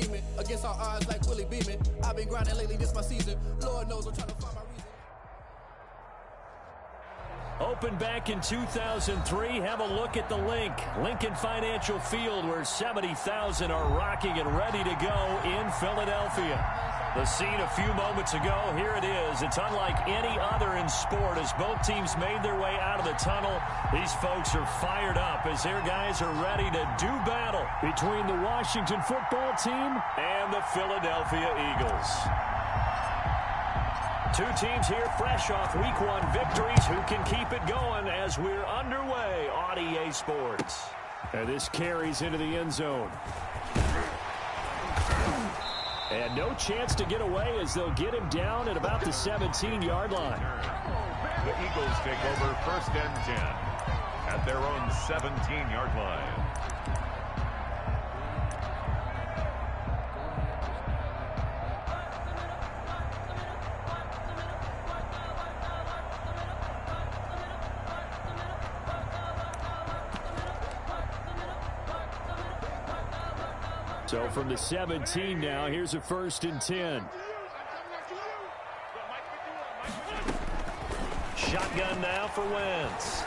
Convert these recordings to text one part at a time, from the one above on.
scheming. Against our odds like Willie Beeman. I've been grinding lately, this my season. Lord knows I'm trying to find my reason. Opened back in 2003. Have a look at the link. Lincoln Financial Field, where 70,000 are rocking and ready to go in Philadelphia. The scene a few moments ago, here it is. It's unlike any other in sport as both teams made their way out of the tunnel. These folks are fired up as their guys are ready to do battle between the Washington football team and the Philadelphia Eagles. Two teams here fresh off Week 1 victories. Who can keep it going as we're underway on EA Sports? And this carries into the end zone. And no chance to get away as they'll get him down at about the 17-yard line. The Eagles take over 1st and 10 at their own 17-yard line. So from the 17 now, here's a 1st and 10. Shotgun now for Wentz.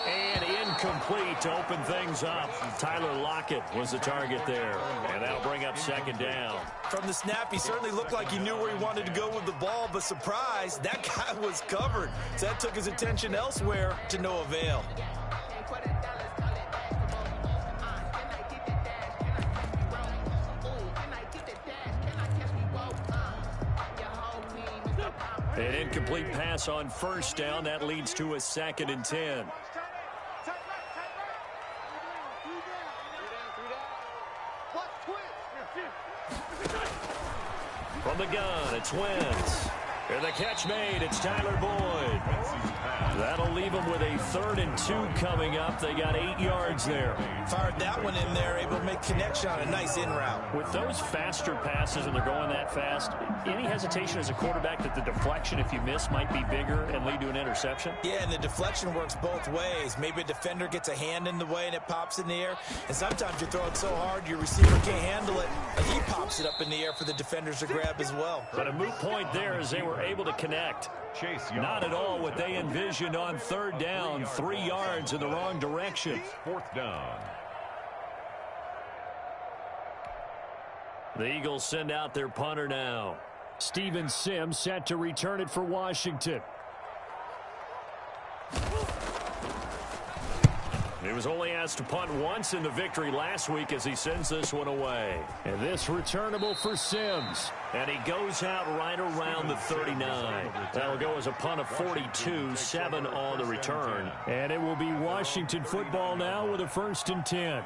And incomplete to open things up. Tyler Lockett was the target there. And that'll bring up 2nd down. From the snap, he certainly looked like he knew where he wanted to go with the ball, but surprise, that guy was covered. So that took his attention elsewhere to no avail. An incomplete pass on 1st down. That leads to a 2nd and 10. From the gun, it's Wentz. And the catch made, it's Tyler Boyd. That'll leave them with a 3rd and 2 coming up. They got 8 yards there. Fired that one in there, able to make connection on a nice in route. With those faster passes and they're going that fast, any hesitation as a quarterback that the deflection, if you miss, might be bigger and lead to an interception? Yeah, and the deflection works both ways. Maybe a defender gets a hand in the way and it pops in the air. And sometimes you throw it so hard your receiver can't handle it, and he pops it up in the air for the defenders to grab as well. But a moot point there as they were able to connect. Not at all what they envisioned on 3rd down. 3 yards in the wrong direction. 4th down. The Eagles send out their punter now. Steven Sims set to return it for Washington. He was only asked to punt once in the victory last week as he sends this one away. And this returnable for Sims. And he goes out right around the 39. That'll go as a punt of 42, 7 on the return. And it will be Washington football now with a 1st and 10.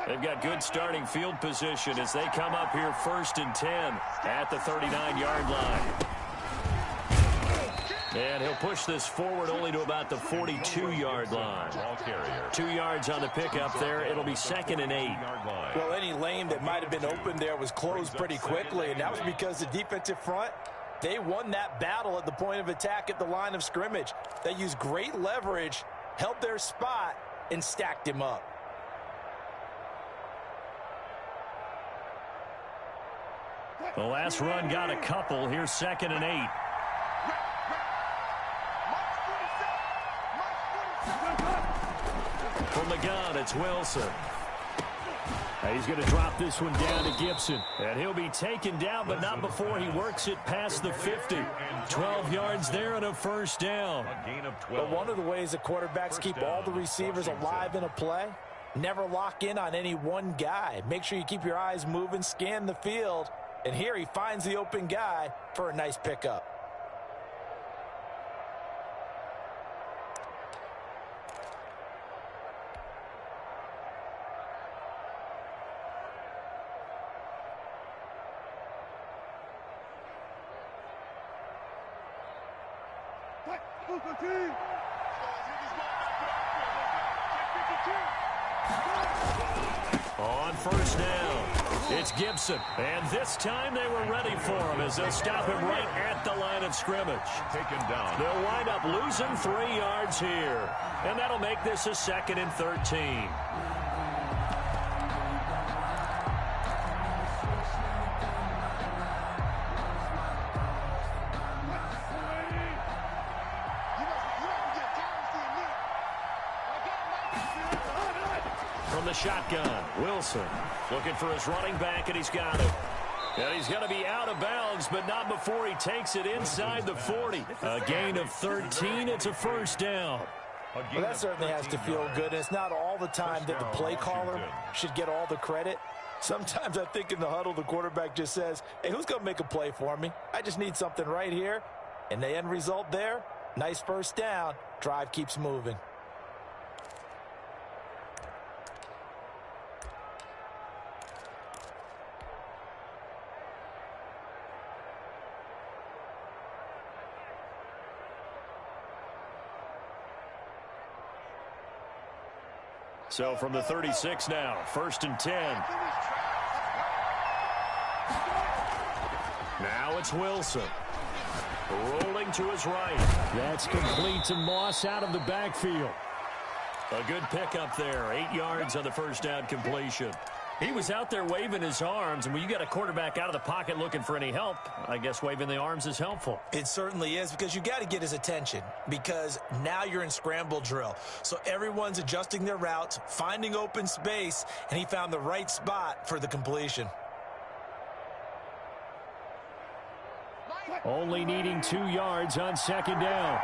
They've got good starting field position as they come up here 1st and 10 at the 39-yard line. And he'll push this forward only to about the 42-yard line. 2 yards on the pickup there. It'll be 2nd and 8. Well, any lane that might have been open there was closed pretty quickly, and that was because the defensive front, they won that battle at the point of attack at the line of scrimmage. They used great leverage, held their spot, and stacked him up. The last run got a couple. Here's 2nd and 8. From the gun, it's Wilson. He's going to drop this one down to Gibson. And he'll be taken down, but not before he works it past the 50. 12 yards there and a 1st down. But one of the ways the quarterbacks keep all the receivers alive in a play, never lock in on any one guy. Make sure you keep your eyes moving, scan the field. And here he finds the open guy for a nice pickup. first down. It's Gibson. And this time they were ready for him as they'll stop him right at the line of scrimmage. Taken down. They'll wind up losing 3 yards here. And that'll make this a 2nd and 13. From the shotgun, Wilson looking for his running back, and he's got it. And he's going to be out of bounds, but not before he takes it inside the 40. A gain of 13. It's a first down. Well, that certainly has to feel good. It's not all the time that the play caller should get all the credit. Sometimes I think in the huddle, the quarterback just says, hey, who's going to make a play for me? I just need something right here. And the end result there, nice first down. Drive keeps moving. So from the 36 now, 1st and 10. Now it's Wilson. Rolling to his right. That's complete to Moss out of the backfield. A good pickup there. 8 yards on the first down completion. He was out there waving his arms, and when you got a quarterback out of the pocket looking for any help, I guess waving the arms is helpful. It certainly is, because you got to get his attention, because now you're in scramble drill. So everyone's adjusting their routes, finding open space, and he found the right spot for the completion. Only needing 2 yards on 2nd down.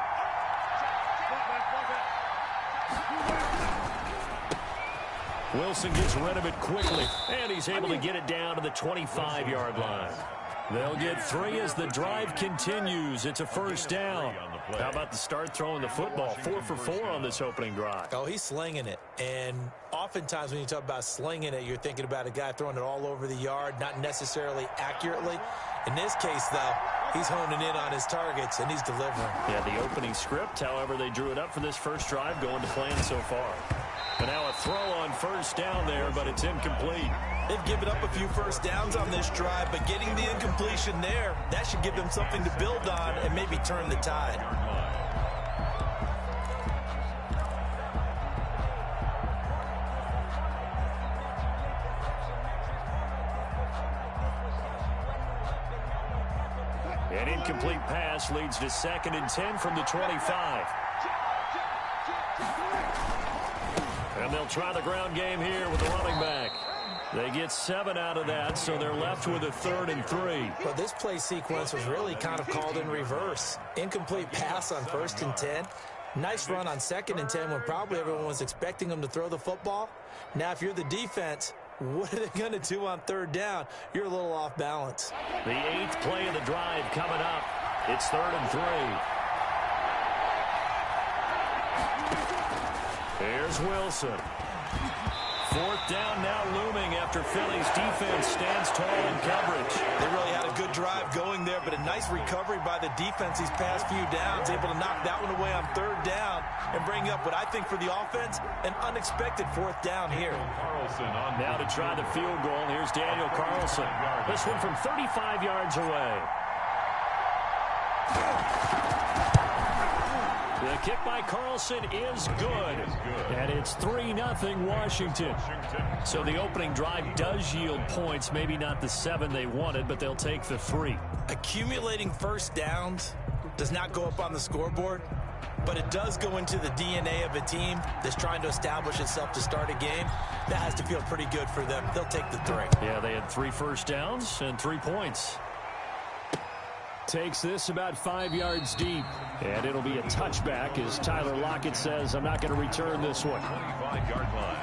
Wilson gets rid of it quickly, and he's able to get it down to the 25-yard line. They'll get 3 as the drive continues. It's a first down. How about the start throwing the football? 4 for 4 on this opening drive. Oh, he's slinging it. And oftentimes when you talk about slinging it, you're thinking about a guy throwing it all over the yard, not necessarily accurately. In this case, though, he's honing in on his targets, and he's delivering. Yeah, the opening script, however, they drew it up for this first drive, going to plan so far. And now a throw on first down there, but it's incomplete. They've given up a few first downs on this drive, but getting the incompletion there, that should give them something to build on and maybe turn the tide. An incomplete pass leads to 2nd and 10 from the 25. And they'll try the ground game here with the running back. They get 7 out of that, so they're left with a 3rd and 3. Well, this play sequence was really kind of called in reverse. Incomplete pass on 1st and 10. Nice run on 2nd and 10 when probably everyone was expecting them to throw the football. Now, if you're the defense, what are they going to do on 3rd down? You're a little off balance. The 8th play of the drive coming up. It's 3rd and 3. Here's Wilson. 4th down now looming after Philly's defense stands tall in coverage. They really had a good drive going there, but a nice recovery by the defense these past few downs, able to knock that one away on 3rd down and bring up what I think for the offense, an unexpected 4th down here. Now to try the field goal, here's Daniel Carlson. This one from 35 yards away. The kick by Carlson is good. And it's 3-0 Washington. So the opening drive does yield points. Maybe not the 7 they wanted, but they'll take the 3. Accumulating first downs does not go up on the scoreboard, but it does go into the DNA of a team that's trying to establish itself to start a game. That has to feel pretty good for them. They'll take the 3. Yeah, they had 3 first downs and 3 points. Takes this about 5 yards deep. And it'll be a touchback as Tyler Lockett says, I'm not going to return this one. 25-yard line.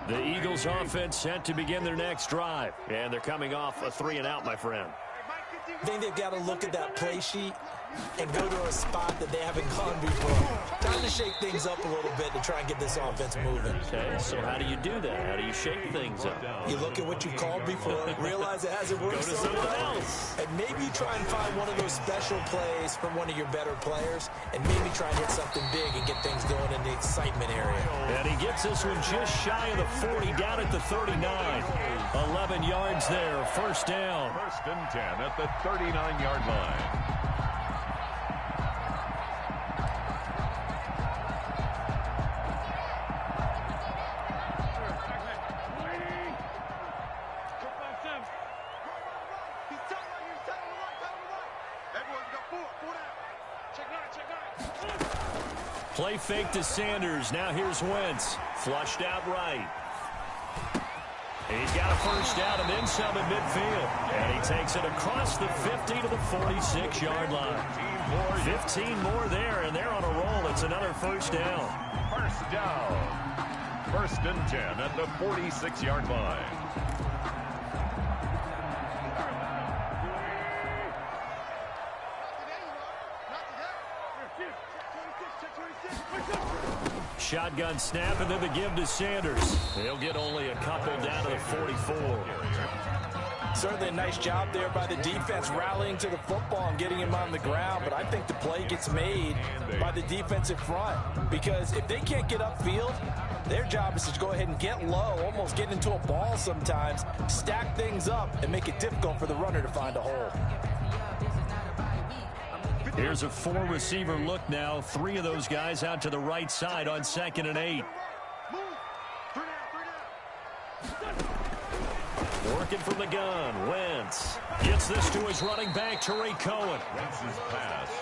The Eagles offense set to begin their next drive. And they're coming off a 3-and-out, my friend. I think they've got to look at that play sheet and go to a spot that they haven't gone before. Time to shake things up a little bit to try and get this offense moving. Okay, so how do you do that? How do you shake things up? You look at what you've called before, realize it hasn't worked Go to so something well, else. and maybe you try and find one of those special plays from one of your better players, and maybe try and hit something big and get things going in the excitement area. And he gets this one just shy of the 40, down at the 39. 11 yards there, first down. First and 10 at the 39-yard line. Play fake to Sanders. Now here's Wentz. Flushed out right. He's got a first down and then some at midfield. And he takes it across the 50 to the 46-yard line. 15 more there, and they're on a roll. It's another first down. First down. First and 10 at the 46-yard line. Shotgun snap, and then the give to Sanders. He'll get only a couple down to the 44. Certainly a nice job there by the defense rallying to the football and getting him on the ground, but I think the play gets made by the defensive front, because if they can't get upfield, their job is to go ahead and get low, almost get into a ball sometimes, stack things up, and make it difficult for the runner to find a hole. Here's a four-receiver look now. Three of those guys out to the right side on 2nd and 8. Working from the gun. Wentz gets this to his running back, Tariq Cohen.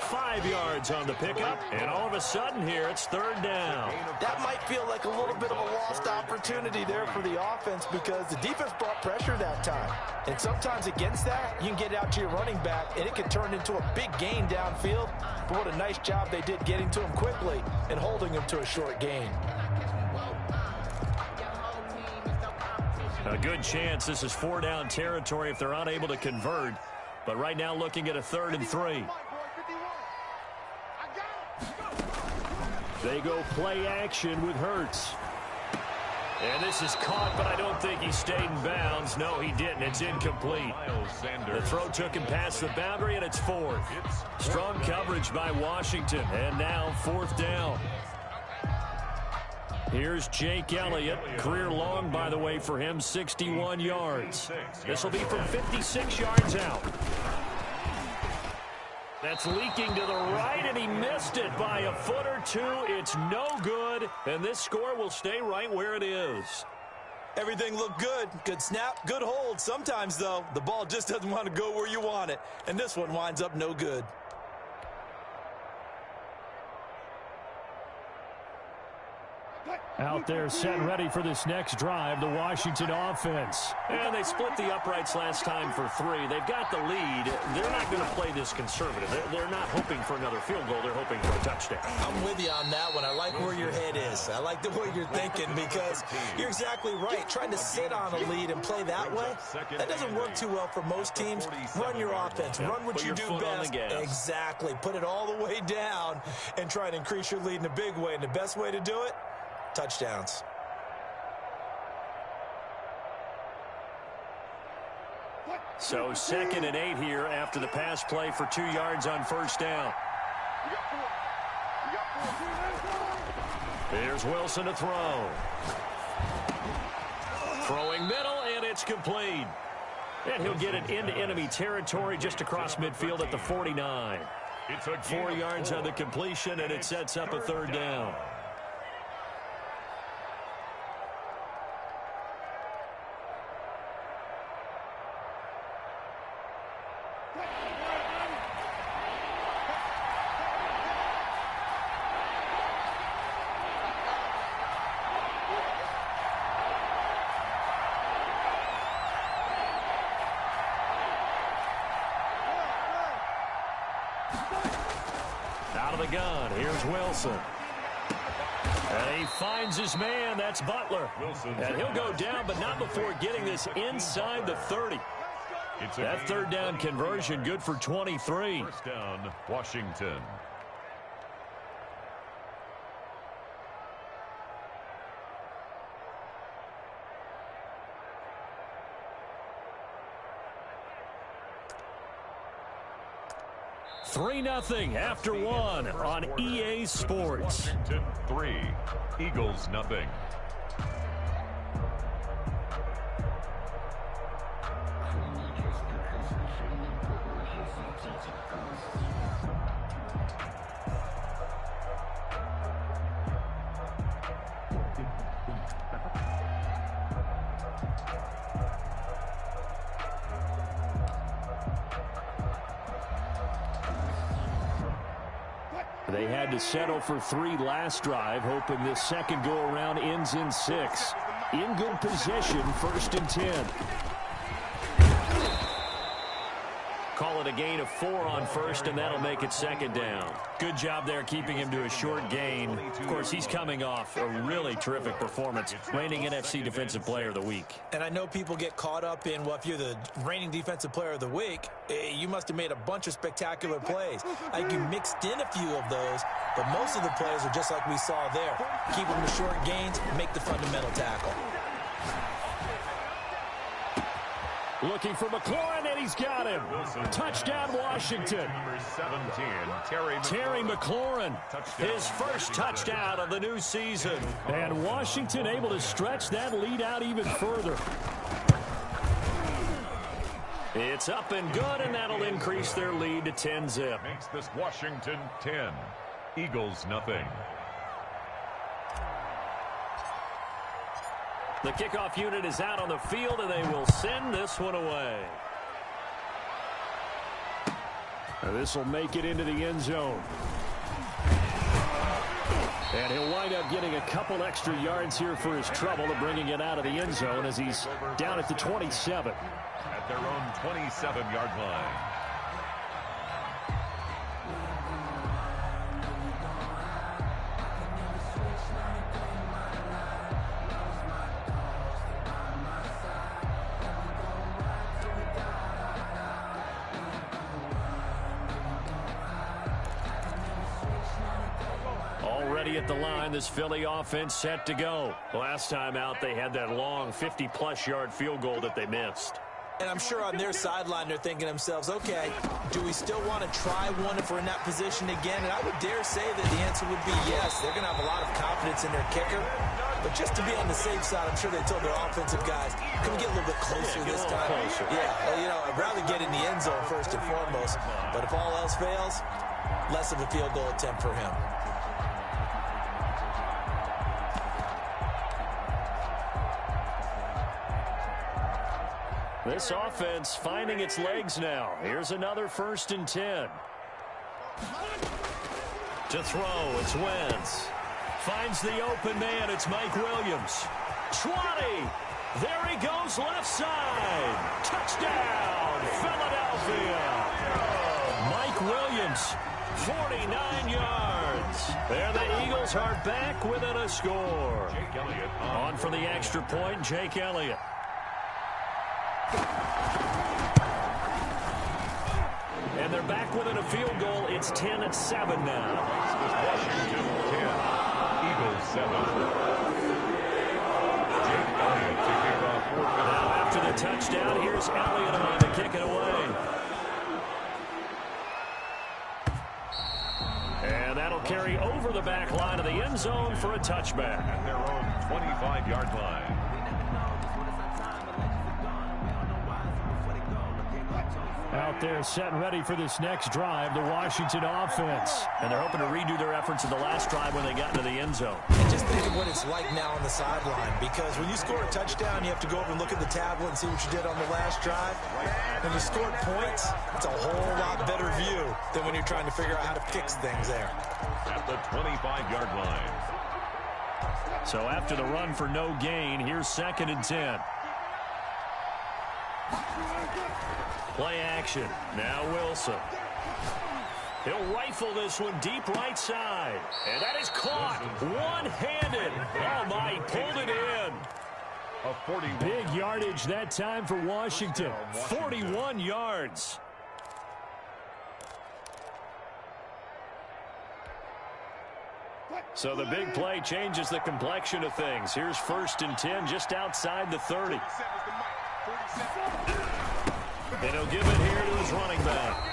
5 yards on the pickup, and all of a sudden here it's third down. That might feel like a little bit of a lost opportunity there for the offense, because the defense brought pressure that time. And sometimes against that, you can get out to your running back, and it can turn into a big gain downfield. But what a nice job they did getting to him quickly and holding him to a short gain. A good chance this is 4-down territory if they're unable to convert. But right now looking at a 3rd and 3. They go play action with Hurts. And this is caught, but I don't think he stayed in bounds. No, he didn't. It's incomplete. The throw took him past the boundary, and it's 4th. Strong coverage by Washington. And now 4th down. Here's Jake Elliott. Career long, by the way, for him, 61 yards. This will be from 56 yards out. That's leaking to the right, and he missed it by a foot or two. It's no good, and this score will stay right where it is. Everything looked good. Good snap, good hold. Sometimes, though, the ball just doesn't want to go where you want it, and this one winds up no good. Out there set and ready for this next drive, the Washington offense. And they split the uprights last time for 3. They've got the lead. They're not going to play this conservative. They're not hoping for another field goal. They're hoping for a touchdown. I'm with you on that one. I like where your head is. I like the way you're thinking, because you're exactly right. Trying to sit on a lead and play that way, that doesn't work too well for most teams. Run your offense. Run what you do best. Exactly. Put it all the way down and try and increase your lead in a big way. And the best way to do it, touchdowns. So 2nd and 8 here after the pass play for 2 yards on first down. Here's Wilson to throw. Throwing middle, and it's complete. And he'll get it into enemy territory just across midfield at the 49. 4 yards on the completion, and it sets up a 3rd down. Out of the gun, here's Wilson. And he finds his man, that's Butler. And he'll go down, but not before getting this inside the 30. That third down conversion good for 23. First down, Washington. Three 0 after one on EA Sports. Washington 3, Eagles 0. They had to settle for 3 last drive, hoping this second go-around ends in 6. In good position, 1st and 10. Call it a gain of 4 on 1st, and that'll make it 2nd down. Good job there keeping him to a short gain. Of course, he's coming off a really terrific performance, reigning NFC Defensive Player of the Week. And I know people get caught up in, well, if you're the reigning Defensive Player of the Week, you must have made a bunch of spectacular plays. I think you mixed in a few of those, but most of the plays are just like we saw there. Keep them to short gains, make the fundamental tackle. Looking for McLaurin, and he's got him. Touchdown, Washington. Number 17, Terry McLaurin, his first touchdown of the new season. And Washington able to stretch that lead out even further. It's up and good, and that'll increase their lead to 10-zip. Makes this Washington 10, Eagles 0. The kickoff unit is out on the field, and they will send this one away. This will make it into the end zone. And he'll wind up getting a couple extra yards here for his trouble of bringing it out of the end zone as he's down at the 27. At their own 27-yard line. Already at the line, this Philly offense set to go. Last time out, they had that long 50-plus yard field goal that they missed. And I'm sure on their sideline, they're thinking to themselves, okay, do we still want to try one if we're in that position again? And I would dare say that the answer would be yes. They're going to have a lot of confidence in their kicker. But just to be on the safe side, I'm sure they told their offensive guys, can we get a little bit closer this time? Yeah, well, you know, I'd rather get in the end zone first and foremost. But if all else fails, less of a field goal attempt for him. This offense finding its legs now. Here's another 1st and 10. To throw, it's Wentz. Finds the open man, it's Mike Williams. 20. There he goes, left side. Touchdown, Philadelphia. Mike Williams, 49 yards. There the Eagles are back within a score. Jake Elliott on for the extra point, Jake Elliott. And they're back within a field goal. It's 10-7 now. Washington 10, Eagles 7. Jake Elliott to kick off 4th. Now after the touchdown, here's Elliott on to kick it away. And that'll carry over the back line of the end zone for a touchback. At their own 25-yard line. Out there set and ready for this next drive, the Washington offense. And they're hoping to redo their efforts in the last drive when they got into the end zone. And just think of what it's like now on the sideline, because when you score a touchdown, you have to go over and look at the tablet and see what you did on the last drive. When you scored points, it's a whole lot better view than when you're trying to figure out how to fix things there. At the 25-yard line. So after the run for no gain, here's 2nd and 10. Play action. Now Wilson. He'll rifle this one deep right side. And that is caught one-handed. Oh, my, he pulled it in. A 41. Big yardage that time for Washington. 41 yards. So the big play changes the complexion of things. Here's 1st and 10 just outside the 30. And he'll give it here to his running back.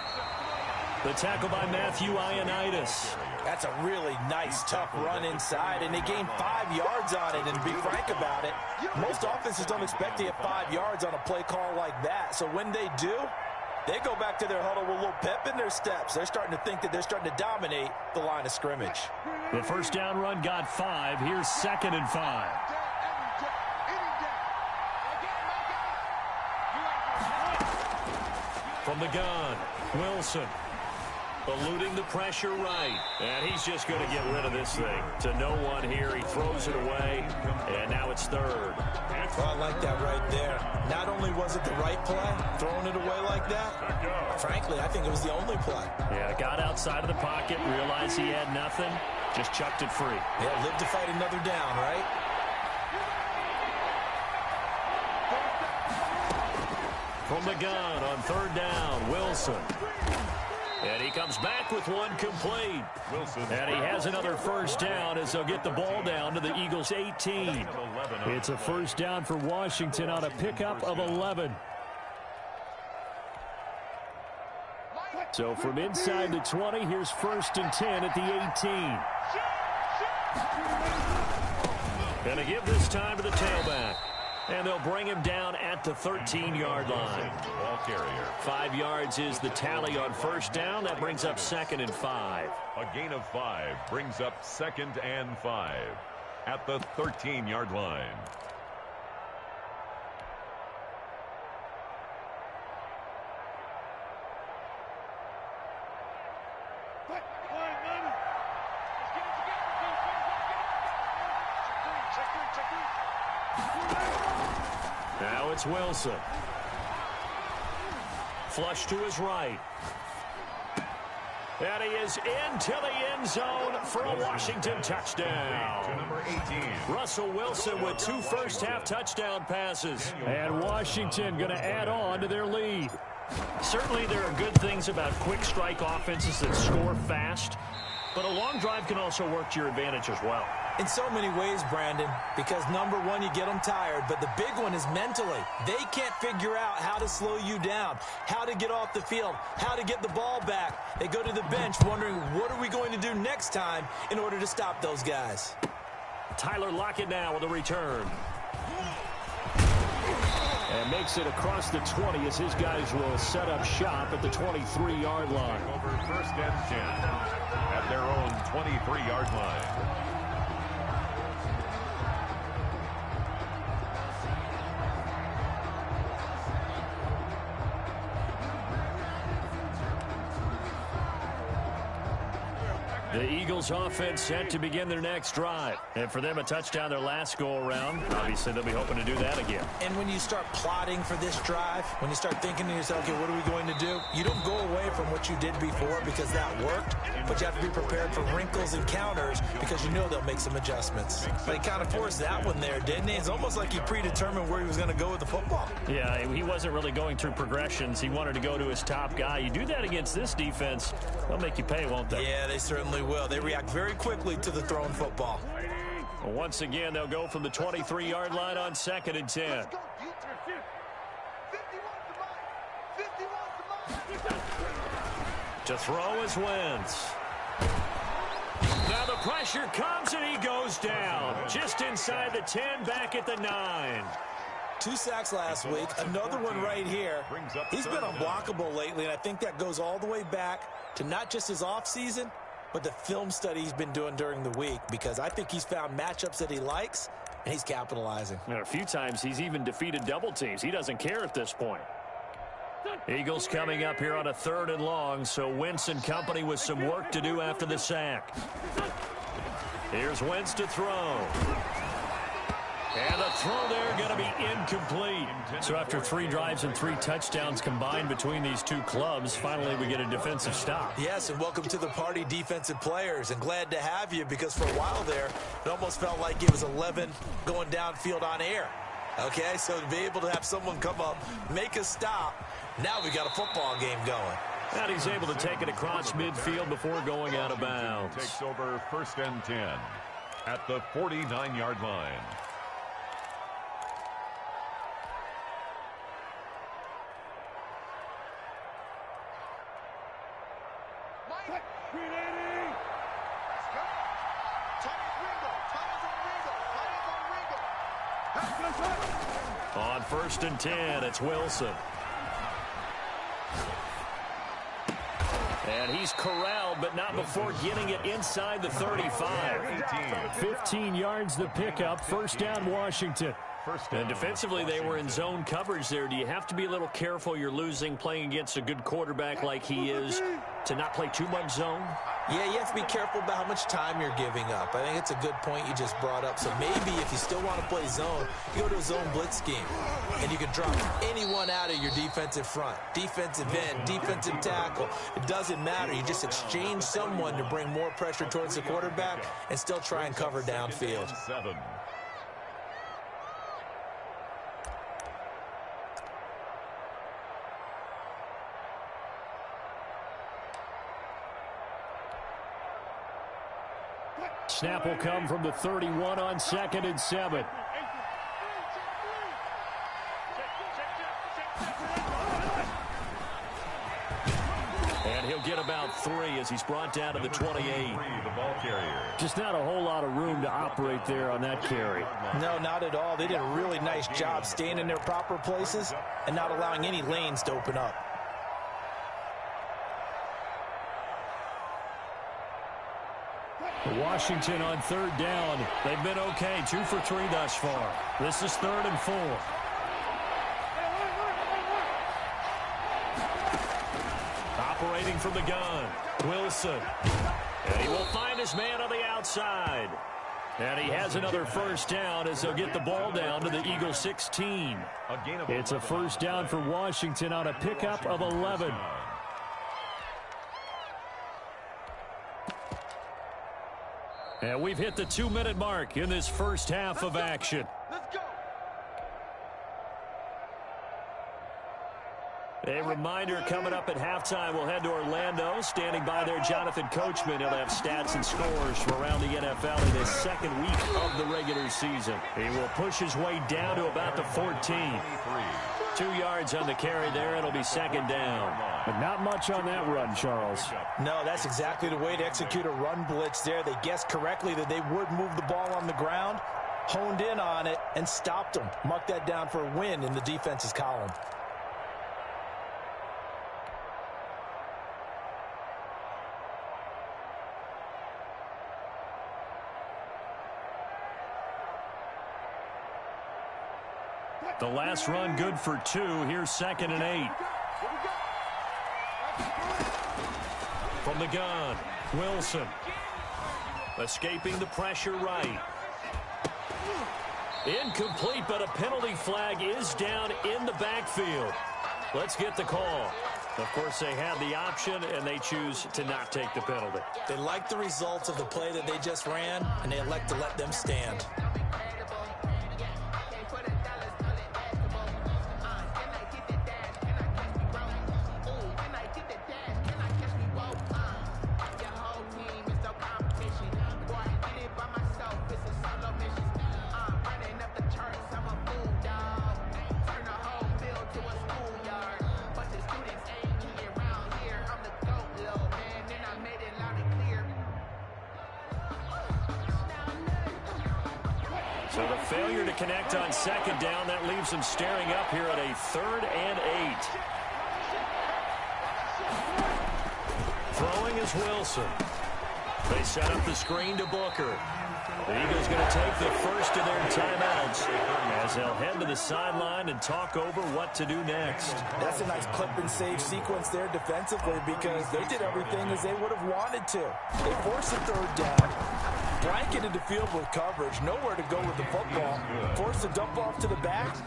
The tackle by Matthew Ioannidis. That's a really nice, tough run inside, and they gained 5 yards on it. And to be frank about it, most offenses don't expect to get 5 yards on a play call like that. So when they do, they go back to their huddle with a little pep in their steps. They're starting to think that they're starting to dominate the line of scrimmage. The first down run got 5. Here's 2nd and 5. From the gun, Wilson. Eluding the pressure right. And he's just going to get rid of this thing. To no one here. He throws it away. And now it's 3rd. Well, I like that right there. Not only was it the right play, throwing it away like that, frankly, I think it was the only play. Yeah, got outside of the pocket, realized he had nothing, just chucked it free. Yeah, live to fight another down, right? From the gun on 3rd down, Wilson. And he comes back with one complete. Wilson. And he has another first down as they'll get the ball down to the Eagles' 18. It's a first down for Washington on a pickup of 11. So from inside the 20, here's 1st and 10 at the 18. Gonna give this time to the tailback. And they'll bring him down at the 13-yard line. Ball carrier. 5 yards is the tally on first down. That brings up 2nd and 5. A gain of 5 brings up 2nd and 5 at the 13-yard line. Now it's Wilson. Flush to his right. And he is into the end zone for a Washington touchdown. To number 18. Russell Wilson with 2 first-half touchdown passes. And Washington going to add on to their lead. Certainly there are good things about quick strike offenses that score fast, but a long drive can also work to your advantage as well. In so many ways, Brandon, because number one, you get them tired, but the big one is mentally. They can't figure out how to slow you down, how to get off the field, how to get the ball back. They go to the bench wondering, what are we going to do next time in order to stop those guys? Tyler Lockett now with a return. And makes it across the 20 as his guys will set up shop at the 23-yard line. Over 1st and 10 at their own 23-yard line. The Eagles offense set to begin their next drive. And for them, a touchdown their last go-around. Obviously, they'll be hoping to do that again. And when you start plotting for this drive, when you start thinking to yourself, okay, what are we going to do? You don't go away from what you did before because that worked, but you have to be prepared for wrinkles and counters because you know they'll make some adjustments. But he kind of forced that one there, didn't he? It's almost like he predetermined where he was going to go with the football. Yeah, he wasn't really going through progressions. He wanted to go to his top guy. You do that against this defense, they'll make you pay, won't they? Yeah, they certainly will. They react very quickly to the thrown football. Well, once again, they'll go from the 23-yard line on 2nd and 10. To throw is Wentz. Now the pressure comes and he goes down. Just inside the 10, back at the 9. 2 sacks last week, another one right here. He's been unblockable lately, and I think that goes all the way back to not just his offseason, but the film study he's been doing during the week, because I think he's found matchups that he likes, and he's capitalizing. And a few times he's even defeated double teams. He doesn't care at this point. Eagles coming up here on a 3rd and long, so Wentz and company with some work to do after the sack. Here's Wentz to throw. And the throw there going to be incomplete. So after 3 drives and 3 touchdowns combined between these two clubs, finally we get a defensive stop. Yes, and welcome to the party, defensive players, and glad to have you, because for a while there, it almost felt like it was 11 going downfield on air. Okay, so to be able to have someone come up, make a stop, now we got a football game going. And he's able to take it across midfield before going out of bounds. Takes over 1st and 10 at the 49-yard line. On 1st and 10, it's Wilson. And he's corralled, but not before getting it inside the 35. 15 yards the pickup. 1st down, Washington. And defensively, they were in zone coverage there. Do you have to be a little careful? You're losing playing against a good quarterback like he is to not play too much zone? Yeah, you have to be careful about how much time you're giving up. I think it's a good point you just brought up. So maybe if you still want to play zone, you go to a zone blitz scheme. And you can drop anyone out of your defensive front. Defensive end, defensive tackle. It doesn't matter. You just exchange someone to bring more pressure towards the quarterback and still try and cover downfield. 7. Snap will come from the 31 on 2nd and 7. And he'll get about 3 as he's brought down to the 28. The ball carrier. Just not a whole lot of room to operate there on that carry. No, not at all. They did a really nice job staying in their proper places and not allowing any lanes to open up. Washington on 3rd down. They've been okay. 2 for 3 thus far. This is 3rd and 4. Operating from the gun, Wilson. And he will find his man on the outside. And he has another 1st down as they'll get the ball down to the Eagle 16. It's a 1st down for Washington on a pickup of 11. And we've hit the 2-minute mark in this first half of action. Let's go. A reminder coming up at halftime, we'll head to Orlando. Standing by there, Jonathan Coachman. He'll have stats and scores from around the NFL in his 2nd week of the regular season. He will push his way down to about the 14. 2 yards on the carry there. It'll be 2nd down. But not much on that run, Charles. No, that's exactly the way to execute a run blitz there. They guessed correctly that they would move the ball on the ground, honed in on it, and stopped them. Mark that down for a win in the defense's column. The last run good for 2. Here's 2nd and 8. From the gun, Wilson. Escaping the pressure right. Incomplete, but a penalty flag is down in the backfield. Let's get the call. Of course, they had the option, and they choose to not take the penalty. They like the results of the play that they just ran, and they elect to let them stand. So the failure to connect on 2nd down, that leaves them staring up here at a 3rd and 8. Throwing is Wilson. They set up the screen to Booker. The Eagles going to take the first of their timeouts as they'll head to the sideline and talk over what to do next. That's a nice clip and save sequence there defensively because they did everything as they would have wanted to. They forced the 3rd down, blanketed the field with coverage, nowhere to go with the football, forced the dump off to the back,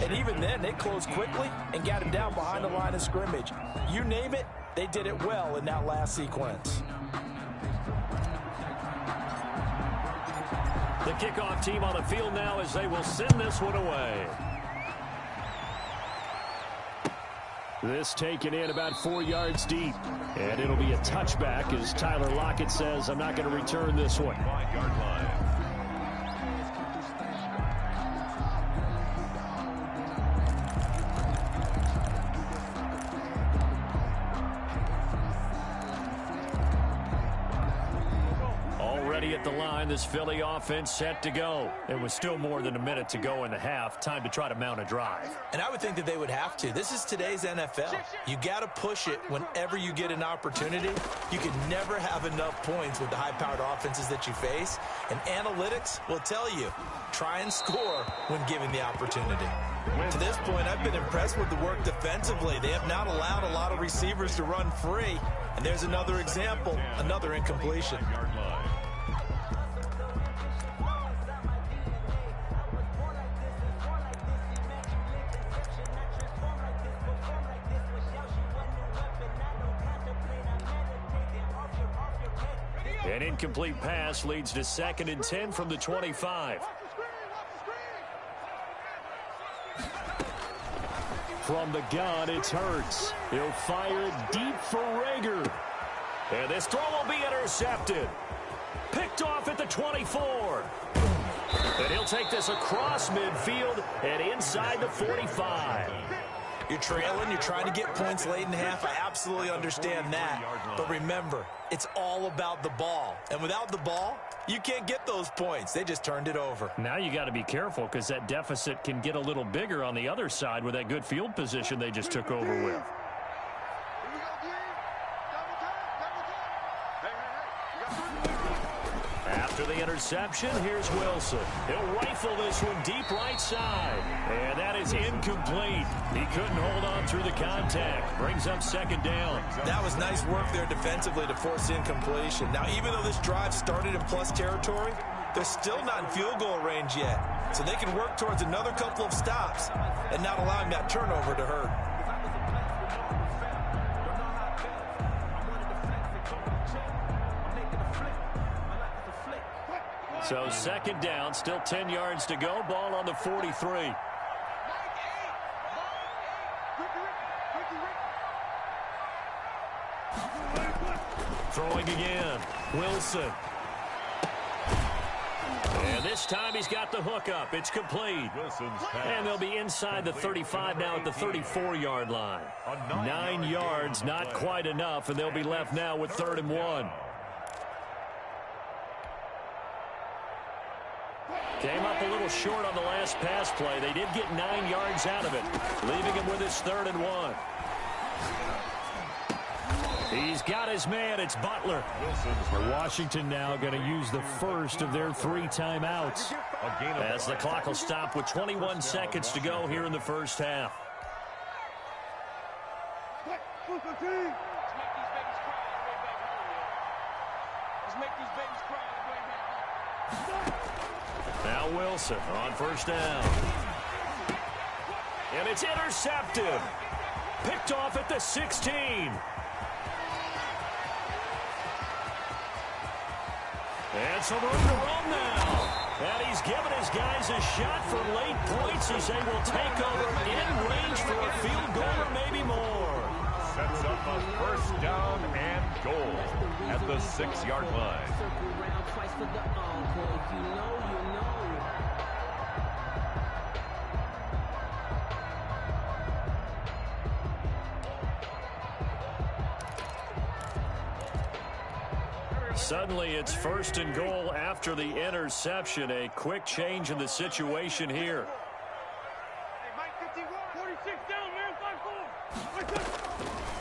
and even then they closed quickly and got him down behind the line of scrimmage. You name it, they did it well in that last sequence. The kickoff team on the field now as they will send this one away. This taken in about 4 yards deep. And it'll be a touchback as Tyler Lockett says, I'm not going to return this one. 5-yard line. At the line, this Philly offense set to go. It was still more than a minute to go in the half. Time to try to mount a drive. And I would think that they would have to. This is today's NFL. You got to push it whenever you get an opportunity. You can never have enough points with the high-powered offenses that you face. And analytics will tell you, try and score when given the opportunity. To this point, I've been impressed with the work defensively. They have not allowed a lot of receivers to run free. And there's another example, another incompletion. An incomplete pass leads to 2nd and 10 from the 25. From the gun, it's Hurts. He'll fire it deep for Rager. And this throw will be intercepted. Picked off at the 24. And he'll take this across midfield and inside the 45. You're trailing, you're trying to get points late in half. I absolutely understand that. But remember, it's all about the ball. And without the ball, you can't get those points. They just turned it over. Now you got to be careful because that deficit can get a little bigger on the other side with that good field position they just took over with. After the interception, here's Wilson. He'll rifle this one deep right side. And that is incomplete. He couldn't hold on through the contact. Brings up 2nd down. That was nice work there defensively to force incompletion. Now, even though this drive started in plus territory, they're still not in field goal range yet. So they can work towards another couple of stops and not allowing that turnover to hurt. So 2nd down, still 10 yards to go. Ball on the 43. Throwing again. Wilson. And this time he's got the hook up. It's complete. And they'll be inside the 35 now at the 34-yard line. 9 yards, not quite enough, and they'll be left now with 3rd and 1. Came up a little short on the last pass play. They did get 9 yards out of it, leaving him with his 3rd and 1. He's got his man. It's Butler. Washington now going to use the first of their 3 timeouts as the clock will stop with 21 seconds to go here in the first half. Now Wilson on 1st down. And it's intercepted. Picked off at the 16. And some room to run now. And he's given his guys a shot for late points as they will take over in range for a field goal or maybe more. Sets up a 1st down and goal at the 6-yard line. Suddenly it's 1st and goal after the interception. A quick change in the situation here.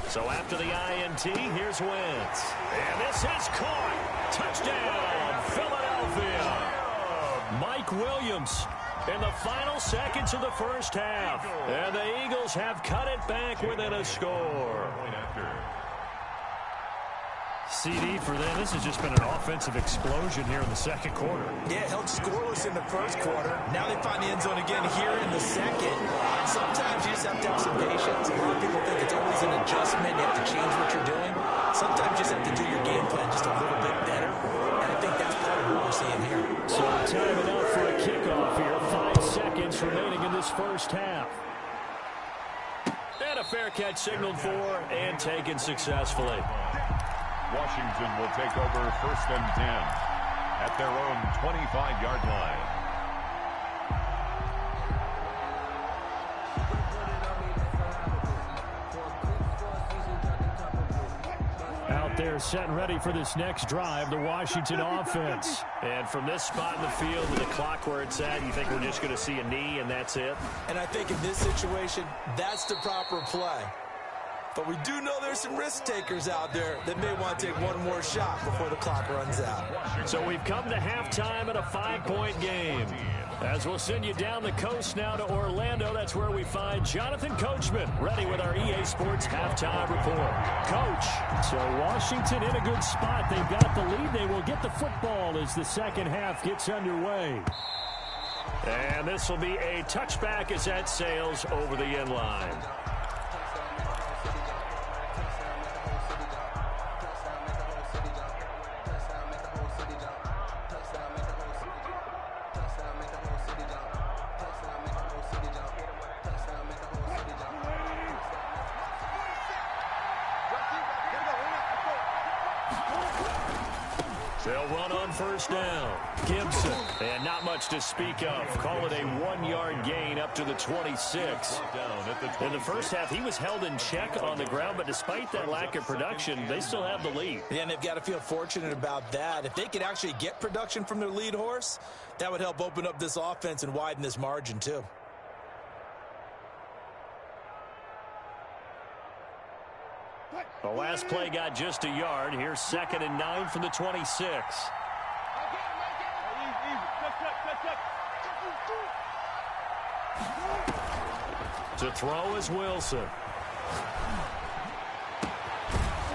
So after the INT, here's Wentz. And this is caught. Touchdown, Philadelphia. Mike Williams in the final seconds of the first half. And the Eagles have cut it back within a score. CD for them. This has just been an offensive explosion here in the 2nd quarter. Yeah, held scoreless in the 1st quarter. Now they find the end zone again here in the 2nd. Sometimes you just have to have some patience. A lot of people think it's always an adjustment. You have to change what you're doing. Sometimes you just have to do your game plan just a little bit better. And I think that's part of what we're seeing here. So time first half. And a fair catch signaled for and taken successfully. Washington will take over 1st and 10 at their own 25-yard line. Out there set and ready for this next drive, the Washington offense. And from this spot in the field with the clock where it's at, you think we're just going to see a knee and that's it? And I think in this situation, that's the proper play. But we do know there's some risk takers out there that may want to take one more shot before the clock runs out. So we've come to halftime in a 5-point game. As we'll send you down the coast now to Orlando, that's where we find Jonathan Coachman, ready with our EA Sports halftime report. Coach, so Washington in a good spot. They've got the lead. They will get the football as the second half gets underway. And this will be a touchback as that sails over the end line. They'll run on first down. Gibson, and not much to speak of. Call it a 1-yard gain up to the 26. In the first half, he was held in check on the ground, but despite that lack of production, they still have the lead. Yeah, and they've got to feel fortunate about that. If they could actually get production from their lead horse, that would help open up this offense and widen this margin too. The last play got just a yard. Here's 2nd and 9 from the 26. To throw is Wilson.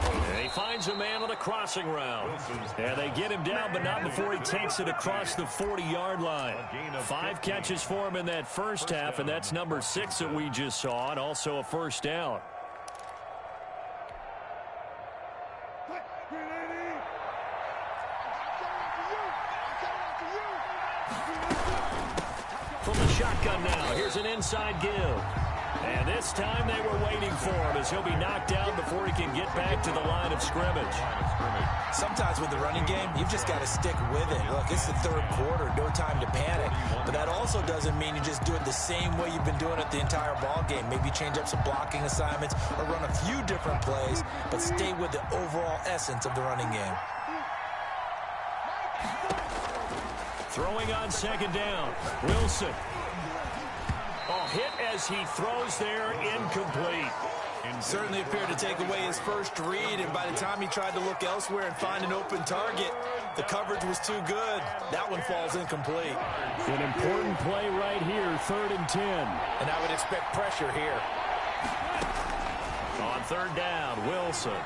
And he finds a man on the crossing route. And they get him down, but not before he takes it across the 40-yard line. 5 catches for him in that first half, and that's number 6 that we just saw, and also a first down. From the shotgun now, here's an inside give. And this time they were waiting for him as he'll be knocked down before he can get back to the line of scrimmage. Sometimes with the running game, you've just got to stick with it. Look, it's the third quarter, no time to panic. But that also doesn't mean you just do it the same way you've been doing it the entire ball game. Maybe change up some blocking assignments or run a few different plays, but stay with the overall essence of the running game. Throwing on 2nd down, Wilson. Hit as he throws there, incomplete. Certainly appeared to take away his first read, and by the time he tried to look elsewhere and find an open target, the coverage was too good. That one falls incomplete. An important play right here, 3rd and 10. And I would expect pressure here. On 3rd down, Wilson.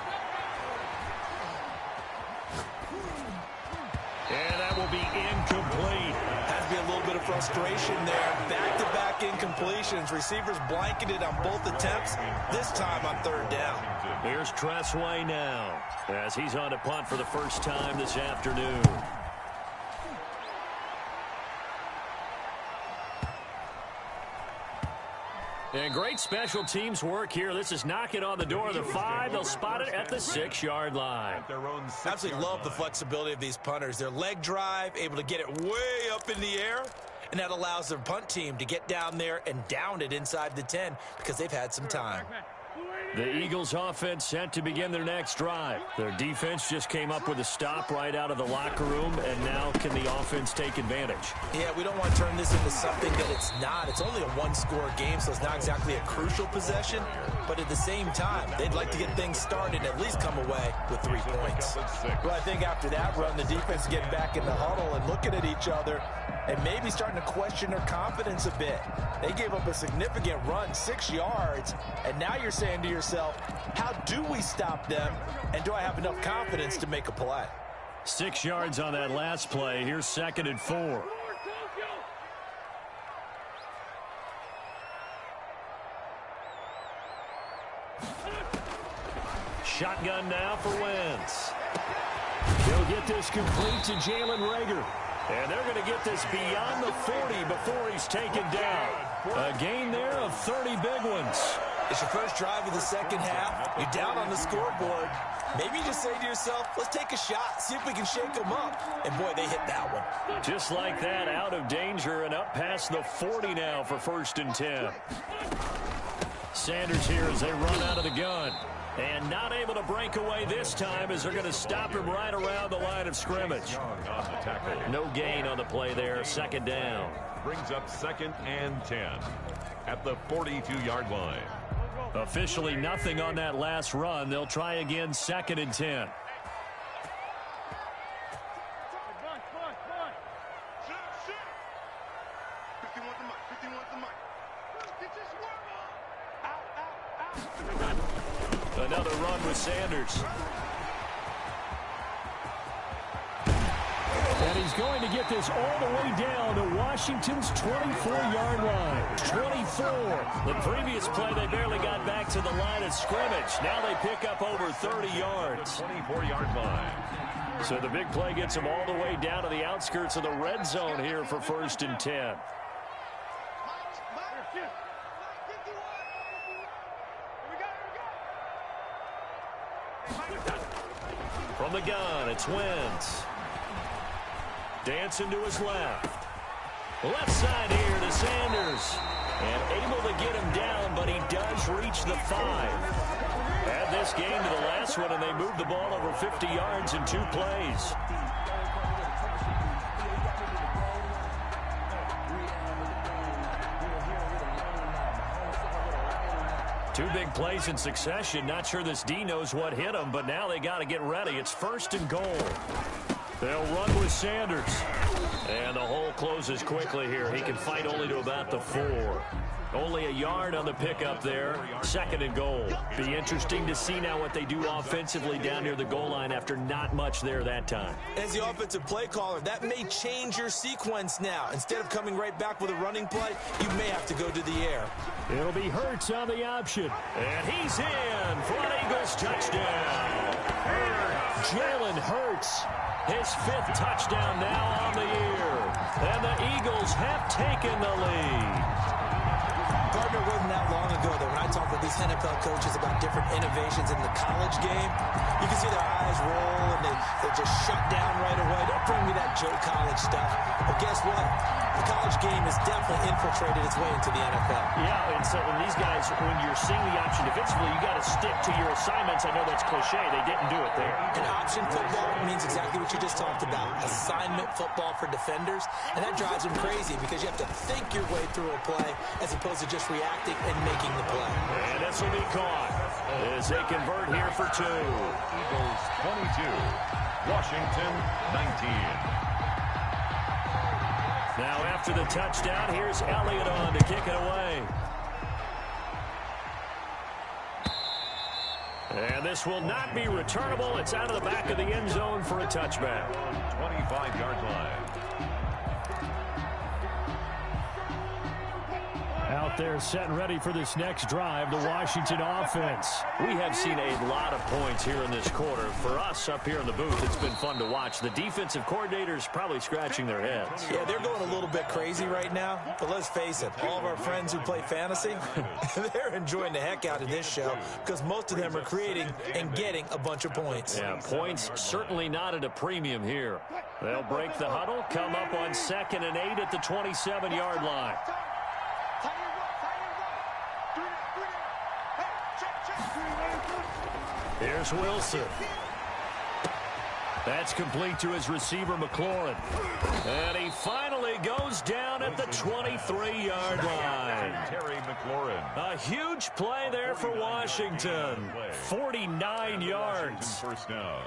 And that will be incomplete. Had to be a little bit of frustration there. Back-to-back incompletions. Receivers blanketed on both attempts, this time on 3rd down. Here's Tressway now as he's on to punt for the first time this afternoon. And great special teams work here. This is knocking on the door of the 5. They'll spot it at the 6-yard line. Absolutely love the flexibility of these punters. Their leg drive, able to get it way up in the air, and that allows their punt team to get down there and down it inside the 10 because they've had some time. The Eagles offense set to begin their next drive. Their defense just came up with a stop right out of the locker room, and now can the offense take advantage? Yeah, we don't want to turn this into something that it's not. It's only a one-score game, so it's not exactly a crucial possession. But at the same time, they'd like to get things started and at least come away with 3 points. Well, I think after that run, the defense getting back in the huddle and looking at each other and maybe starting to question their confidence a bit. They gave up a significant run, 6 yards, and now you're saying to yourself, how do we stop them, and do I have enough confidence to make a play? 6 yards on that last play. Here's 2nd and 4. Shotgun now for Wentz. He'll get this complete to Jalen Reagor. And they're going to get this beyond the 40 before he's taken down. A gain there of 30 big ones. It's your first drive of the second half. You're down on the scoreboard. Maybe you just say to yourself, let's take a shot, see if we can shake them up. And, boy, they hit that one. Just like that, out of danger and up past the 40 now for 1st and 10. Sanders here as they run out of the gun. And not able to break away this time as they're going to stop him right around the line of scrimmage. No gain on the play there, 2nd down. Brings up 2nd and 10 at the 42-yard line. Officially nothing on that last run. They'll try again, 2nd and 10. Another run with Sanders. And he's going to get this all the way down to Washington's 24-yard line. 24. The previous play, they barely got back to the line of scrimmage. Now they pick up over 30 yards. 24-yard line. So the big play gets them all the way down to the outskirts of the red zone here for 1st and 10. From the gun, it's Wentz. Dancing to his left. Left side here to Sanders. And able to get him down, but he does reach the 5. Add this game to the last one, and they moved the ball over 50 yards in 2 plays. Two big plays in succession. Not sure this D knows what hit him, but now they got to get ready. It's 1st and goal. They'll run with Sanders. And the hole closes quickly here. He can fight only to about the 4. Only a yard on the pickup there. 2nd and goal. Be interesting to see now what they do offensively down near the goal line after not much there that time. As the offensive play caller, that may change your sequence now. Instead of coming right back with a running play, you may have to go to the air. It'll be Hurts on the option. And he's in for an Eagles touchdown. Jalen Hurts, his 5th touchdown now on the year. And the Eagles have taken the lead. Gardner, wasn't that long ago that when I talk with these NFL coaches about different innovations in the college game, you can see their eyes roll and they just shut down right away. Don't bring me that Joe College stuff. But guess what? The college game has definitely infiltrated its way into the NFL. Yeah, and so when these guys, when you're seeing the option defensively, you got to stick to your assignments. I know that's cliche. They didn't do it there. And option football means exactly what you just talked about. Assignment football for defenders. And that drives them crazy because you have to think your way through a play as opposed to just reacting and making the play. And this will be caught as they convert here for 2. Eagles 22, Washington 19. Now after the touchdown, here's Elliott on to kick it away. And this will not be returnable. It's out of the back of the end zone for a touchback. 25-yard line. Out there set and ready for this next drive, the Washington offense. We have seen a lot of points here in this quarter. For us up here in the booth, it's been fun to watch. The defensive coordinators probably scratching their heads. Yeah, they're going a little bit crazy right now. But let's face it, all of our friends who play fantasy, they're enjoying the heck out of this show because most of them are creating and getting a bunch of points. Yeah, points certainly not at a premium here. They'll break the huddle, come up on 2nd and 8 at the 27-yard line. Here's Wilson. That's complete to his receiver, McLaurin. And he finally goes down at the 23-yard line. Terry McLaurin. A huge play there for Washington. 49 yards. First down.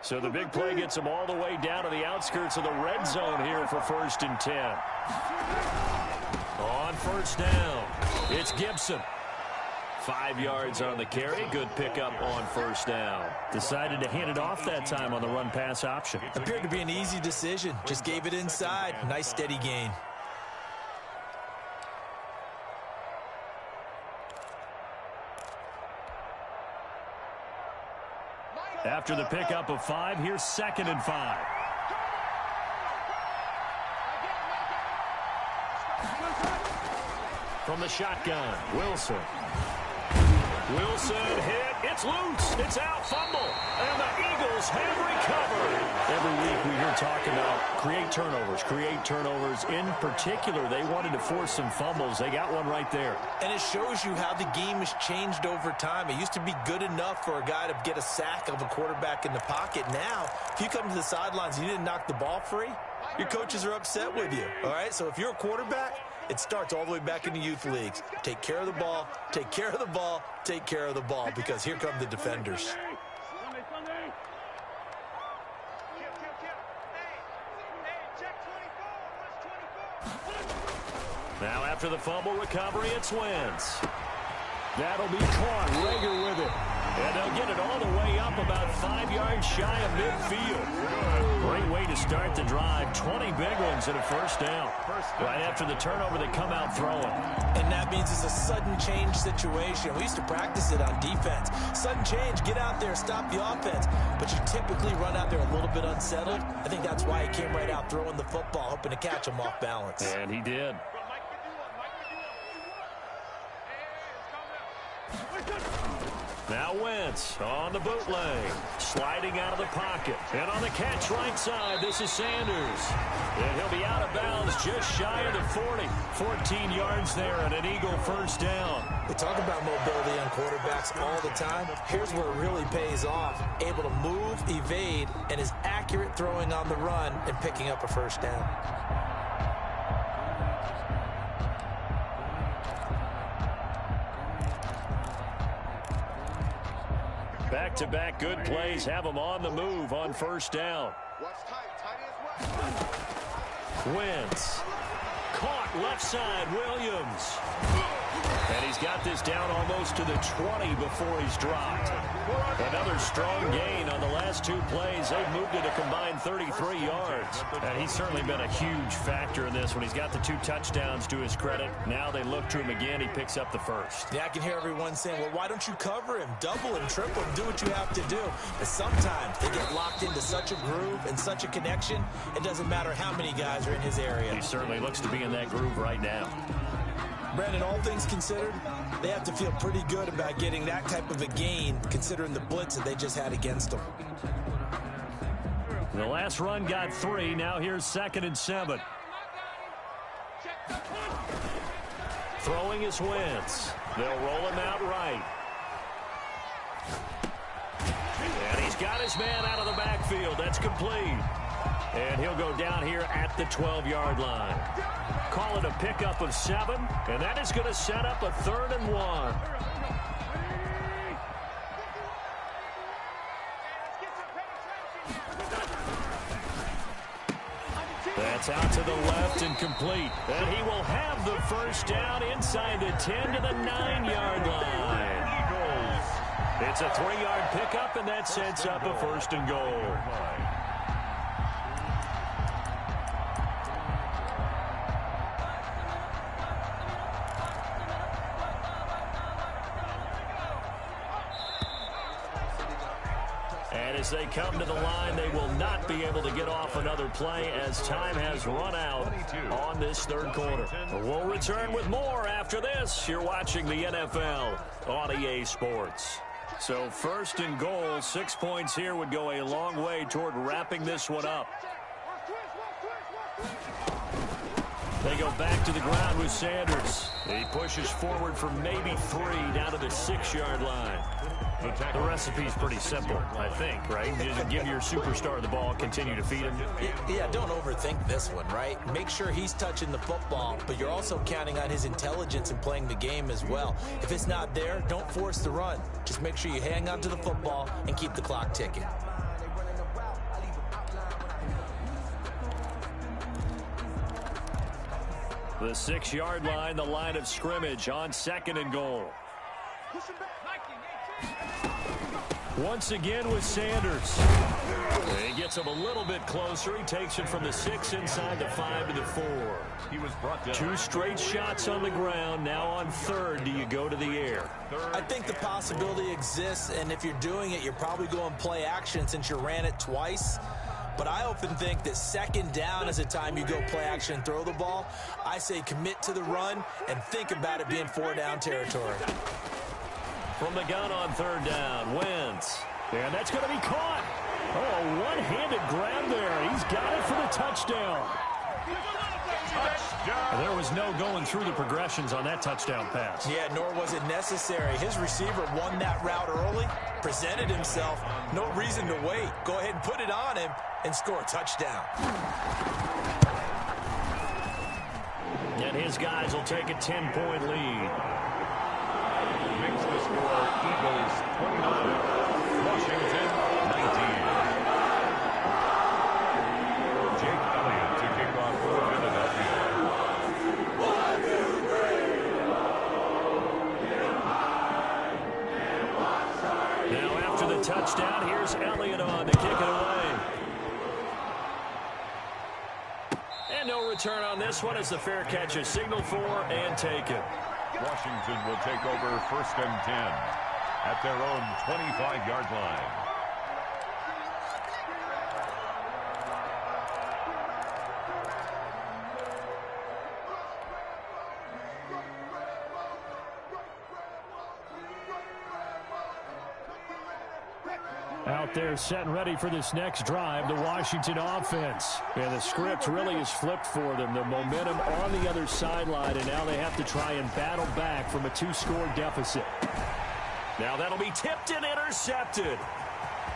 So the big play gets them all the way down to the outskirts of the red zone here for 1st and 10. On 1st down, it's Gibson. 5 yards on the carry. Good pickup on 1st down. Decided to hand it off that time on the run-pass option. Appeared to be an easy decision. Just gave it inside. Nice steady gain. After the pickup of 5, here's 2nd and 5. From the shotgun, Wilson. Wilson hit. It's loose. It's out. Fumble. And the Eagles have recovered. Every week we hear talk about create turnovers. Create turnovers. In particular, they wanted to force some fumbles. They got one right there. And it shows you how the game has changed over time. It used to be good enough for a guy to get a sack of a quarterback in the pocket. Now, if you come to the sidelines and you didn't knock the ball free, your coaches are upset with you. All right? So if you're a quarterback, it starts all the way back in the youth leagues. Take care of the ball, take care of the ball, take care of the ball, because here come the defenders. Now after the fumble recovery, it's Wentz. That'll be caught. Rager with it. And they'll get it all the way up about 5 yards shy of midfield. Great way to start the drive. 20 big ones and a first down. Right after the turnover, they come out throwing. And that means it's a sudden change situation. We used to practice it on defense. Sudden change, get out there, stop the offense. But you typically run out there a little bit unsettled. I think that's why he came right out throwing the football, hoping to catch him off balance. And he did. Now Wentz on the bootleg, sliding out of the pocket. And on the catch right side, this is Sanders. And he'll be out of bounds just shy of the 40. 14 yards there and an Eagle first down. We talk about mobility on quarterbacks all the time. Here's where it really pays off. Able to move, evade, and is accurate throwing on the run and picking up a first down. Back-to-back good plays have them on the move on first down. Wentz. Caught left side, Williams. And he's got this down almost to the 20 before he's dropped. Another strong gain on the last 2 plays. They've moved it a combined 33 yards. And he's certainly been a huge factor in this when he's got the 2 touchdowns to his credit. Now they look to him again. He picks up the first. Yeah, I can hear everyone saying, well, why don't you cover him? Double him, triple him, do what you have to do. But sometimes they get locked into such a groove and such a connection, it doesn't matter how many guys are in his area. He certainly looks to be in that groove right now. Brandon, all things considered, they have to feel pretty good about getting that type of a gain, considering the blitz that they just had against them. The last run got 3. Now here's 2nd and 7. Throwing is Wentz. They'll roll him out right. And he's got his man out of the backfield. That's complete. And he'll go down here at the 12-yard line. Call it a pickup of 7, and that is going to set up a 3rd and 1. That's out to the left and complete. And he will have the first down inside the 10 to the 9-yard line. It's a 3-yard pickup, and that sets up a 1st and goal. As they come to the line, they will not be able to get off another play as time has run out on this 3rd quarter. We'll return with more after this. You're watching the NFL on EA Sports. So 1st and goal, 6 points here would go a long way toward wrapping this one up. They go back to the ground with Sanders. He pushes forward for maybe 3 down to the 6-yard line. The recipe's pretty simple, I think, right? Just give your superstar the ball, continue to feed him. Yeah, don't overthink this one, right? Make sure he's touching the football, but you're also counting on his intelligence in playing the game as well. If it's not there, don't force the run. Just make sure you hang on to the football and keep the clock ticking. The 6-yard line, the line of scrimmage on 2nd and goal. Once again with Sanders. He gets him a little bit closer. He takes it from the 6 inside the 5 to the 4. He was brought down. 2 straight shots on the ground. Now on 3rd, do you go to the air? I think the possibility exists, and if you're doing it, you're probably going play action since you ran it twice. But I often think that 2nd down is a time you go play action and throw the ball. I say commit to the run and think about it being 4-down territory. From the gun on 3rd down, Wentz. And that's going to be caught. Oh, one-handed grab there. He's got it for the touchdown. There was no going through the progressions on that touchdown pass. Yeah, nor was it necessary. His receiver won that route early, presented himself. No reason to wait. Go ahead and put it on him and score a touchdown. And his guys will take a 10-point lead. Makes the score Eagles 29, Washington 19. Jake Elliott to kick off for Philadelphia. Now after the touchdown, here's Elliott on to kick it away. And no return on this one as the fair catch is signaled for and taken. Washington will take over 1st and 10 at their own 25-yard line. Out there set and ready for this next drive, the Washington offense. And the script really is flipped for them. The momentum on the other sideline, and now they have to try and battle back from a 2-score deficit. Now that'll be tipped and intercepted.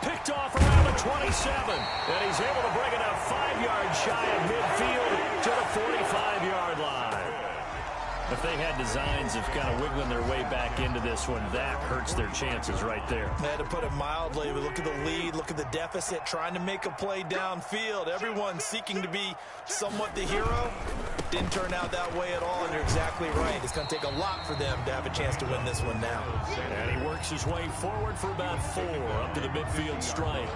Picked off around the 27. And he's able to bring it up 5 yards shy of midfield to the 45-yard line. If they had designs of kind of wiggling their way back into this one, that hurts their chances right there. To put it mildly, look at the lead, look at the deficit, trying to make a play downfield. Everyone seeking to be somewhat the hero. Didn't turn out that way at all, and you're exactly right. It's going to take a lot for them to have a chance to win this one now. And he works his way forward for about 4 up to the midfield stripe.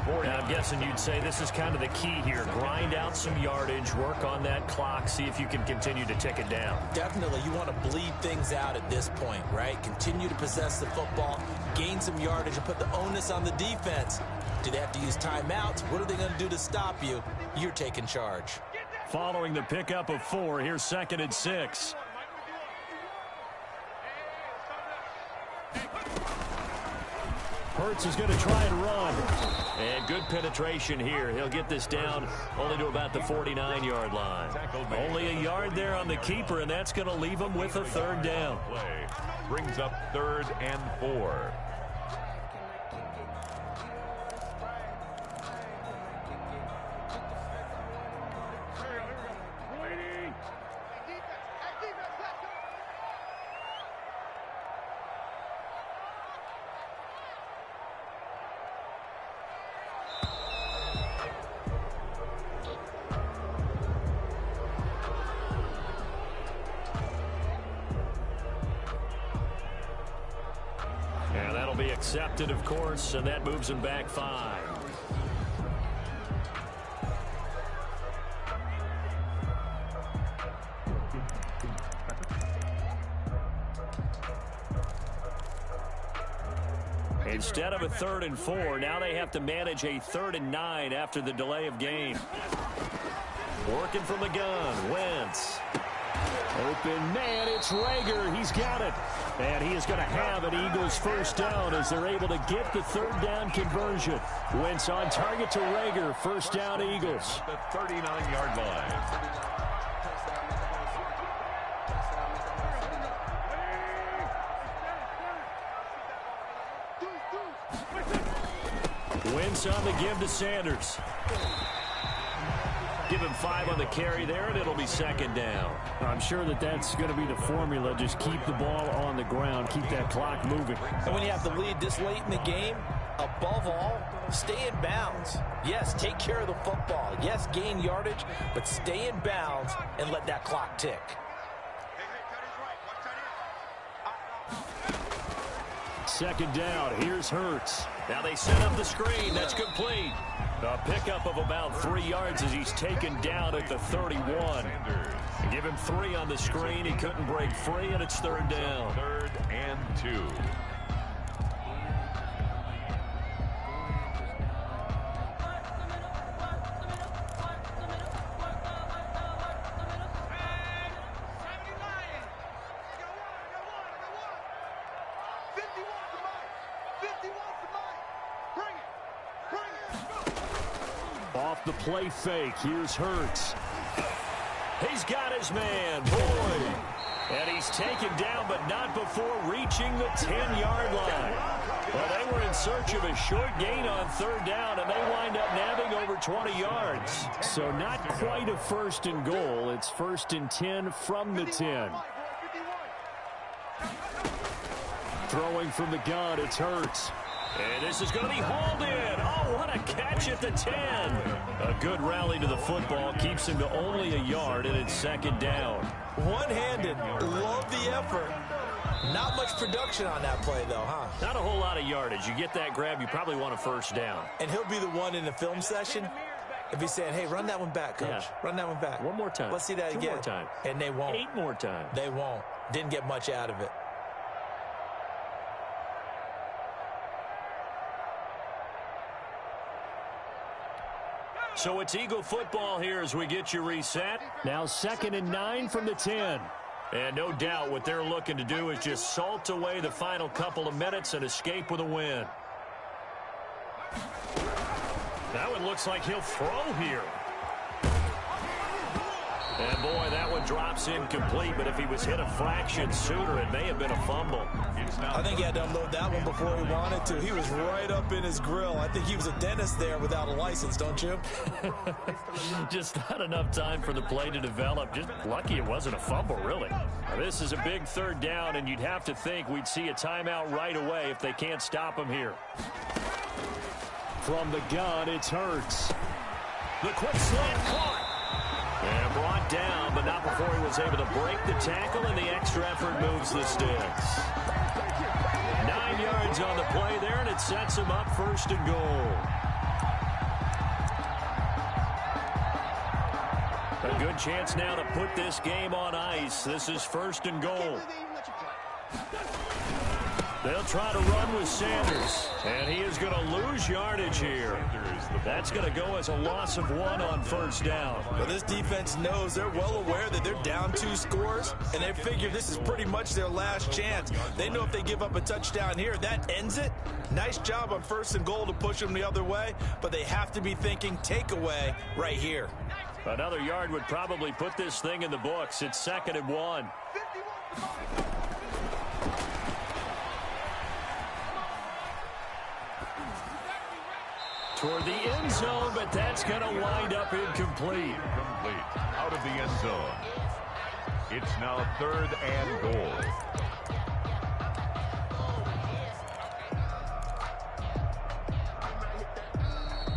Now, I'm guessing you'd say this is kind of the key here. Grind out some yardage, work on that clock, see if you can continue to tick it down. Definitely. You want to bleed things out at this point, right? Continue to possess the football, gain some yardage, and put the onus on the defense. Do they have to use timeouts? What are they going to do to stop you? You're taking charge. Following the pickup of 4, here's 2nd and 6. Hurts is going to try and run. And good penetration here. He'll get this down only to about the 49-yard line. Only a yard there on the keeper, and that's going to leave him with a 3rd down. Play brings up 3rd and 4. Be accepted, of course, and that moves him back 5. Instead of a 3rd and 4, now they have to manage a 3rd and 9 after the delay of game. Working from the gun, Wentz. Open man, it's Rager. He's got it. And he is going to have an Eagles 1st down as they're able to get the 3rd down conversion. Wentz on target to Rager. 1st down, Eagles. The 39-yard line. Wentz on the give to Sanders. Give him 5 on the carry there, and it'll be 2nd down. I'm sure that that's going to be the formula. Just keep the ball on the ground. Keep that clock moving. And when you have to lead this late in the game, above all, stay in bounds. Yes, take care of the football. Yes, gain yardage, but stay in bounds and let that clock tick. second down. Here's Hurts. Now they set up the screen. That's complete. A pickup of about 3 yards as he's taken down at the 31. Give him 3 on the screen. He couldn't break free, and it's third down. 3rd and 2. Off the play fake, here's Hurts. He's got his man, Boyd. And he's taken down, but not before reaching the 10-yard line. Well, they were in search of a short gain on third down, and they wind up nabbing over 20 yards. So not quite a first and goal. It's 1st and 10 from the 10. Throwing from the gun, it's Hurts. And this is going to be hauled in. Oh, what a catch at the 10. A good rally to the football keeps him to only a yard, and it's second down. One-handed. Love the effort. Not much production on that play, though, huh? Not a whole lot of yardage. You get that grab, you probably want a first down. And he'll be the one in the film session if he's saying, hey, run that one back, Coach. Yeah. Run that one back. One more time. Let's see that 2 again. more times. And they won't. 8 more times. They won't. Didn't get much out of it. So it's Eagle football here as we get you reset. Now 2nd and 9 from the 10. And no doubt what they're looking to do is just salt away the final couple of minutes and escape with a win. That one looks like he'll throw here. And boy, that one drops incomplete, but if he was hit a fraction sooner, it may have been a fumble. I think he had to unload that one before he wanted to. He was right up in his grill. I think he was a dentist there without a license, don't you? Just not enough time for the play to develop. Just lucky it wasn't a fumble, really. Now, this is a big third down, and you'd have to think we'd see a timeout right away if they can't stop him here. From the gun, it's Hurts. The quick slant caught. And brought down, but not before he was able to break the tackle, and the extra effort moves the sticks. 9 yards on the play there, and it sets him up 1st and goal. A good chance now to put this game on ice. This is 1st and goal. They'll try to run with Sanders, and he is going to lose yardage here. That's going to go as a loss of 1 on 1st down. Well, this defense knows, they're well aware that they're down 2 scores, and they figure this is pretty much their last chance. They know if they give up a touchdown here, that ends it. Nice job on 1st and goal to push them the other way, but they have to be thinking takeaway right here. Another yard would probably put this thing in the books. It's 2nd and 1. Toward the end zone, but that's going to wind up incomplete. Out of the end zone. It's now 3rd and goal.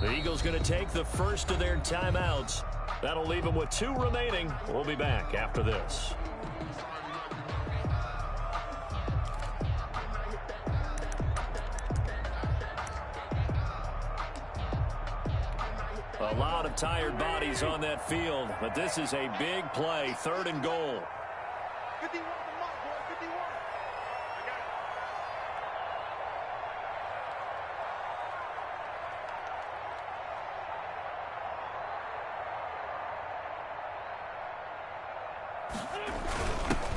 The Eagles going to take the first of their timeouts. That'll leave them with 2 remaining. We'll be back after this. A lot of tired bodies on that field, but this is a big play, 3rd and goal.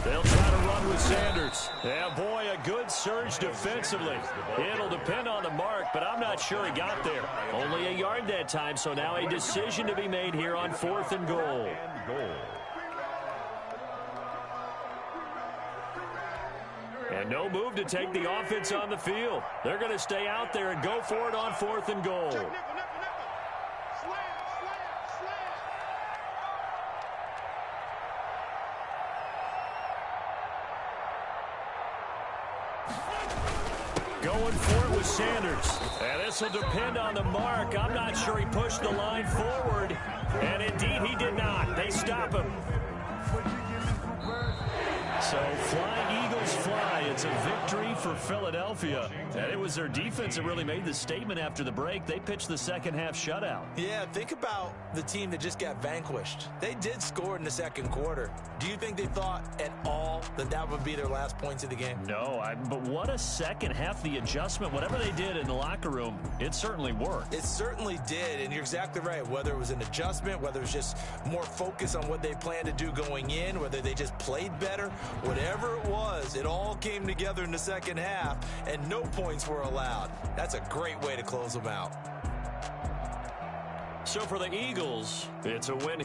They'll try to run with Sanders. Yeah, boy, a good surge defensively. It'll depend on the mark, but I'm not sure he got there. Only a yard that time, so now a decision to be made here on 4th and goal. And no move to take the offense on the field. They're going to stay out there and go for it on 4th and goal. Going for it with Sanders. And this will depend on the mark. I'm not sure he pushed the line forward. And indeed, he did not. They stop him. So Flying Eagles fly. It's It's a victory for Philadelphia, and it was their defense that really made the statement after the break. They pitched the second half shutout. Yeah, think about the team that just got vanquished. They did score in the second quarter. Do you think they thought at all that that would be their last points of the game? No, but what a second half. The adjustment, whatever they did in the locker room, it certainly worked. It certainly did, and you're exactly right. Whether it was an adjustment, whether it was just more focus on what they planned to do going in, whether they just played better, whatever it was, it all came together in the second half, and no points were allowed. That's a great way to close them out. So for the Eagles, it's a win.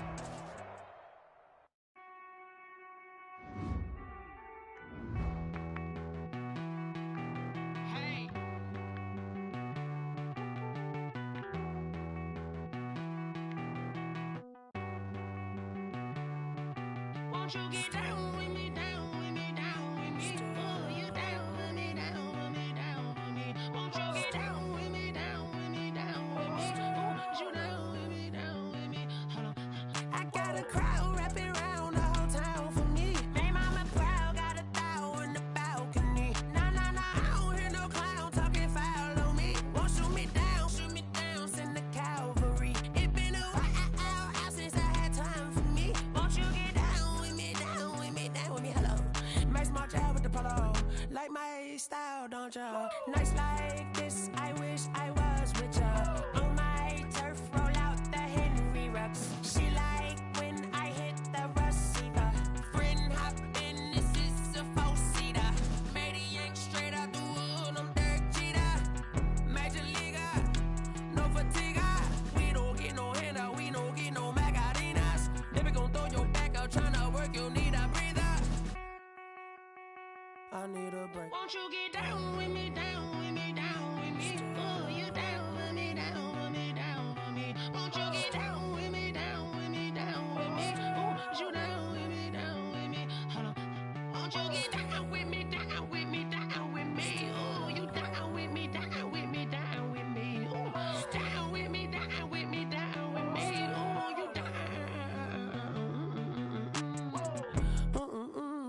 Won't you get down with me, down with me, down with me? Oh, you down with me, down with me, down with me. Won't you get down with me, down with me, down with me? Oh, you down with me, down with me? Hold on. I got a crowd wrapping around the whole town for me. Made mama proud, got a thou in the balcony. Nah, nah, nah, I don't hear no clown talking foul on me. Won't shoot me down, send the cavalry. It been a while since I had time for me. Won't you get down with me, down with me, down with me? Hello. Max March out with the polo. Like my style, don't ya? Nights like this, I wish I was with ya. On my turf, roll out the Henry Rux. She like when I hit the receiver. Friend hop in, this is a four-seater. Made a yank straight out the wood, I'm Derek Jeter. Major leaguer, no fatigue. We don't get no handout, we don't get no Macarinas. They be gon' throw your back out, tryna work, you need a breather. I need a break. Won't you get down with me, down with me, down with me? Oh, you down with me, down with me, down with me? Won't you get down with me, down with me, down with me? Oh, you down with me, down with me? Hold on. Won't you get down with me, down with me, down with me? Oh, you down with me, down with me, down with me? Oh, down with me, down with me, down with me? Oh, you down.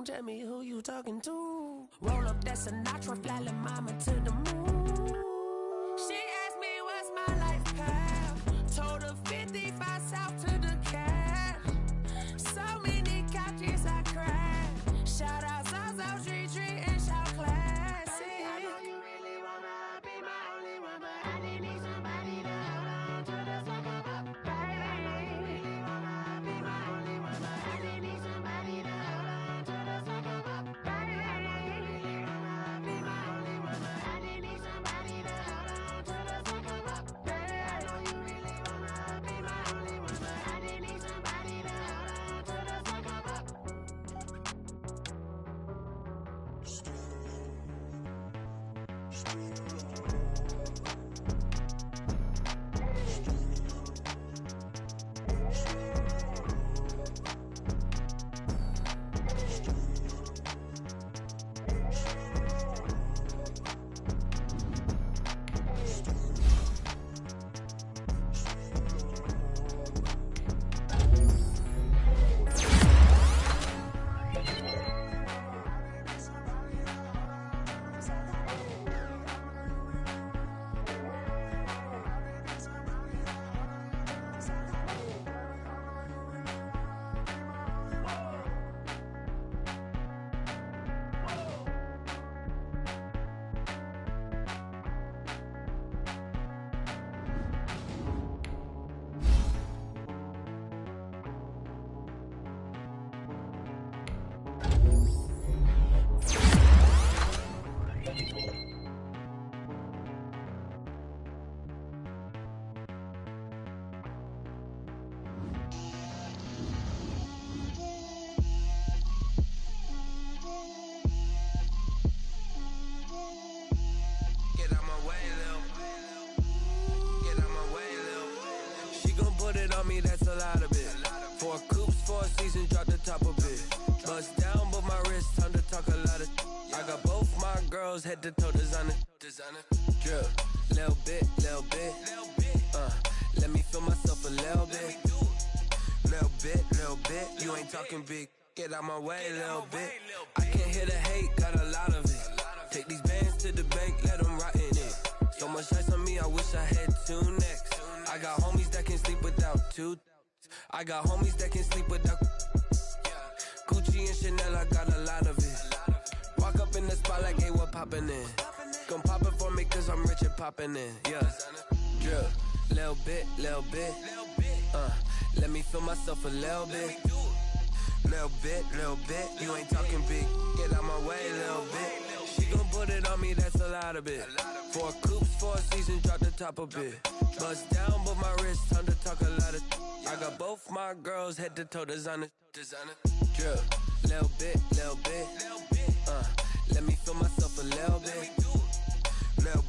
Tell me who you talking to. Roll up that Sinatra, fly la mama to the moon. She asked me what's my life path. Told her 55 south to the cash. So many couches I cried. Shout out Zazo, Tree, and shout classic. I know you really wanna be my only one, but I didn't need somebody to hold on to the second up. Baby, I know you really wanna be my only one, but I didn't need somebody to hold on to the second up. Baby, I know you really wanna be my only one, but I didn't need somebody to hold on to the second up. Baby, I know you really wanna be my only one, but I didn't need somebody to hold on to the second up. Put it on me, that's a lot of it. 4 coops, 4 seasons, drop the top of it. Bust down, but my wrist, time to talk a lot of. I got both my girls, head to toe designer. Drip, little bit. Let me feel myself a little bit. Little bit, you ain't talking big. get out my way, little bit. I can't hear the hate, got a lot of it. Take these bands to the bank, let them rot in it. So much ice on me, I wish I had two necks. I got homies that can sleep without two. I got homies that can sleep without Gucci and Chanel, I got a lot of it. Walk up in the spot like, hey, what poppin' in? Gon' pop it for me cause I'm rich and poppin' in, yeah. Drip, little bit, let me feel myself a little bit. Little bit, you ain't talking big, get out my way, little bit. She gon' put it on me, that's a lot of it. 4 coops, 4 seasons, drop the top a bit. Bust down, but my wrist, time to talk a lot of. I got both my girls, head to toe designer. Drip, little bit, let me feel myself a little bit. Little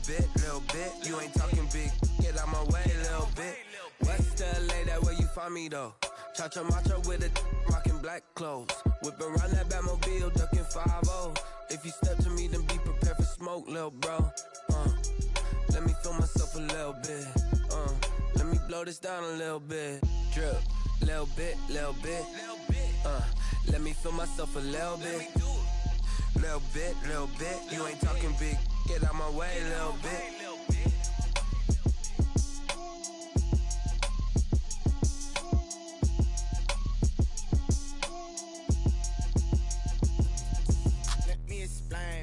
bit, you ain't talking big, get out my way, little bit. West LA, that where you find me though. Cha-cha macho with a rockin' black clothes. Whip around that Batmobile, ducking 5-0. If you step to me, then be prepared for smoke, lil' bro. Let me feel myself a little bit. Let me blow this down a little bit. Drip, little bit. Let me feel myself a little bit. Little bit, you ain't talking big. Get out my way, little bit.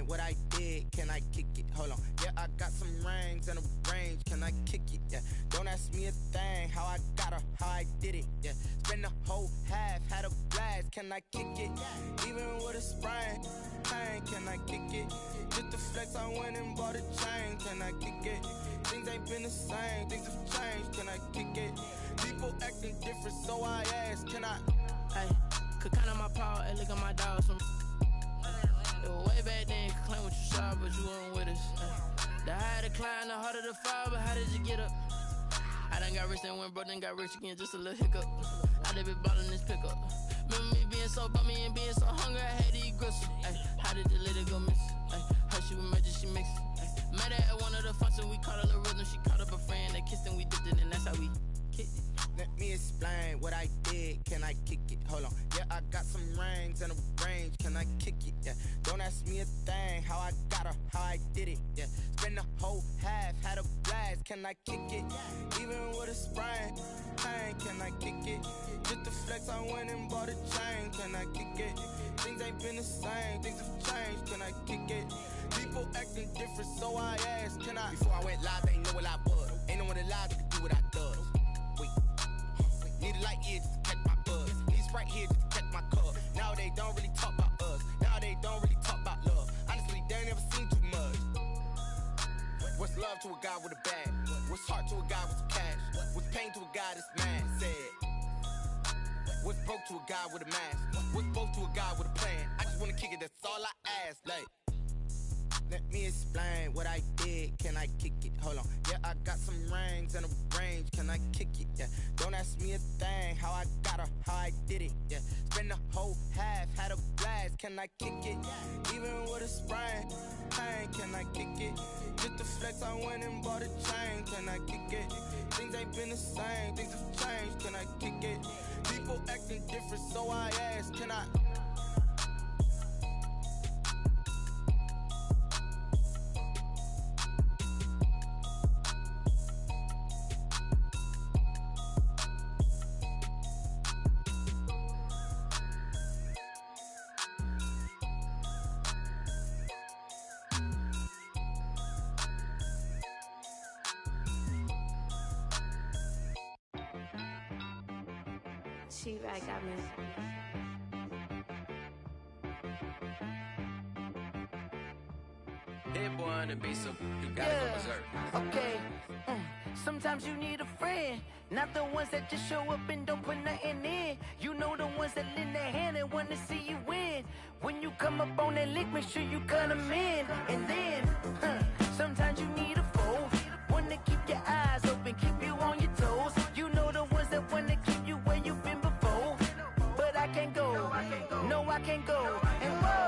What I did, can I kick it? Hold on, yeah, I got some rings and a range, can I kick it? Yeah, don't ask me a thing, how I got her, how I did it. Yeah, spend the whole half, had a blast, can I kick it? Even with a sprain, pain, can I kick it? Just the flex, I went and bought a chain, can I kick it? Things ain't been the same, things have changed, can I kick it? People acting different, so I ask, can I? Hey, could count on my paw and look at my dog. Way back then, you could claim what you saw, but you weren't with us. The higher the climb, the harder the fall, but how did you get up? I done got rich and went broke, then got rich again, just a little hiccup. I done been ballin' this pickup. Remember me being so bummy and being so hungry, I had to eat gristle. How did the lady go miss? Her she was magic, she mixed. Met her at one of the functions, we caught her the rhythm, she caught up a friend, they kissed and we dipped it, and that's how we kicked it. Let me explain what I did, can I kick it? Hold on, yeah, I got some rings and a range, can I kick it? Yeah, don't ask me a thing, how I got her, how I did it. Yeah, spend the whole half, had a blast, can I kick it? Even with a sprain, pain, can I kick it? Just the flex, I went and bought a chain, can I kick it? Things ain't been the same, things have changed, can I kick it? People acting different, so I asked, can I? Before I went live, they ain't know what I was. Ain't no one alive that could do what I does. Need a light here just to catch my buzz. Need a Sprite here just to catch my cup. Now they don't really talk about us. Now they don't really talk about love. Honestly, they ain't never seen too much. What's love to a guy with a bag? What's heart to a guy with some cash? What's pain to a guy that's mad? Said. What's broke to a guy with a mask? What's both to a guy with a plan? I just wanna kick it, that's all I ask. Like, let me explain what I did, can I kick it? Hold on, yeah, I got some rings and a range, can I kick it? Yeah, don't ask me a thing, how I got her, how I did it. Yeah, spend the whole half, had a blast, can I kick it? Even with a sprain, pain, can I kick it? Just the flex, I went and bought a chain, can I kick it? Things ain't been the same, things have changed, can I kick it? People acting different, so I ask, can I? PHI got me. Hit one and be some, you gotta go berserk. Okay. Sometimes you need a friend, not the ones that just show up and don't put nothing in. You know the ones that lend their hand and want to see you win. When you come up on that lick, make sure you cut them in. And then, sometimes you need a foe, one to keep your eyes open, keep you on your toes. You know the ones that want to keep you where you've been before. But I can't go, no I can't go. And whoa.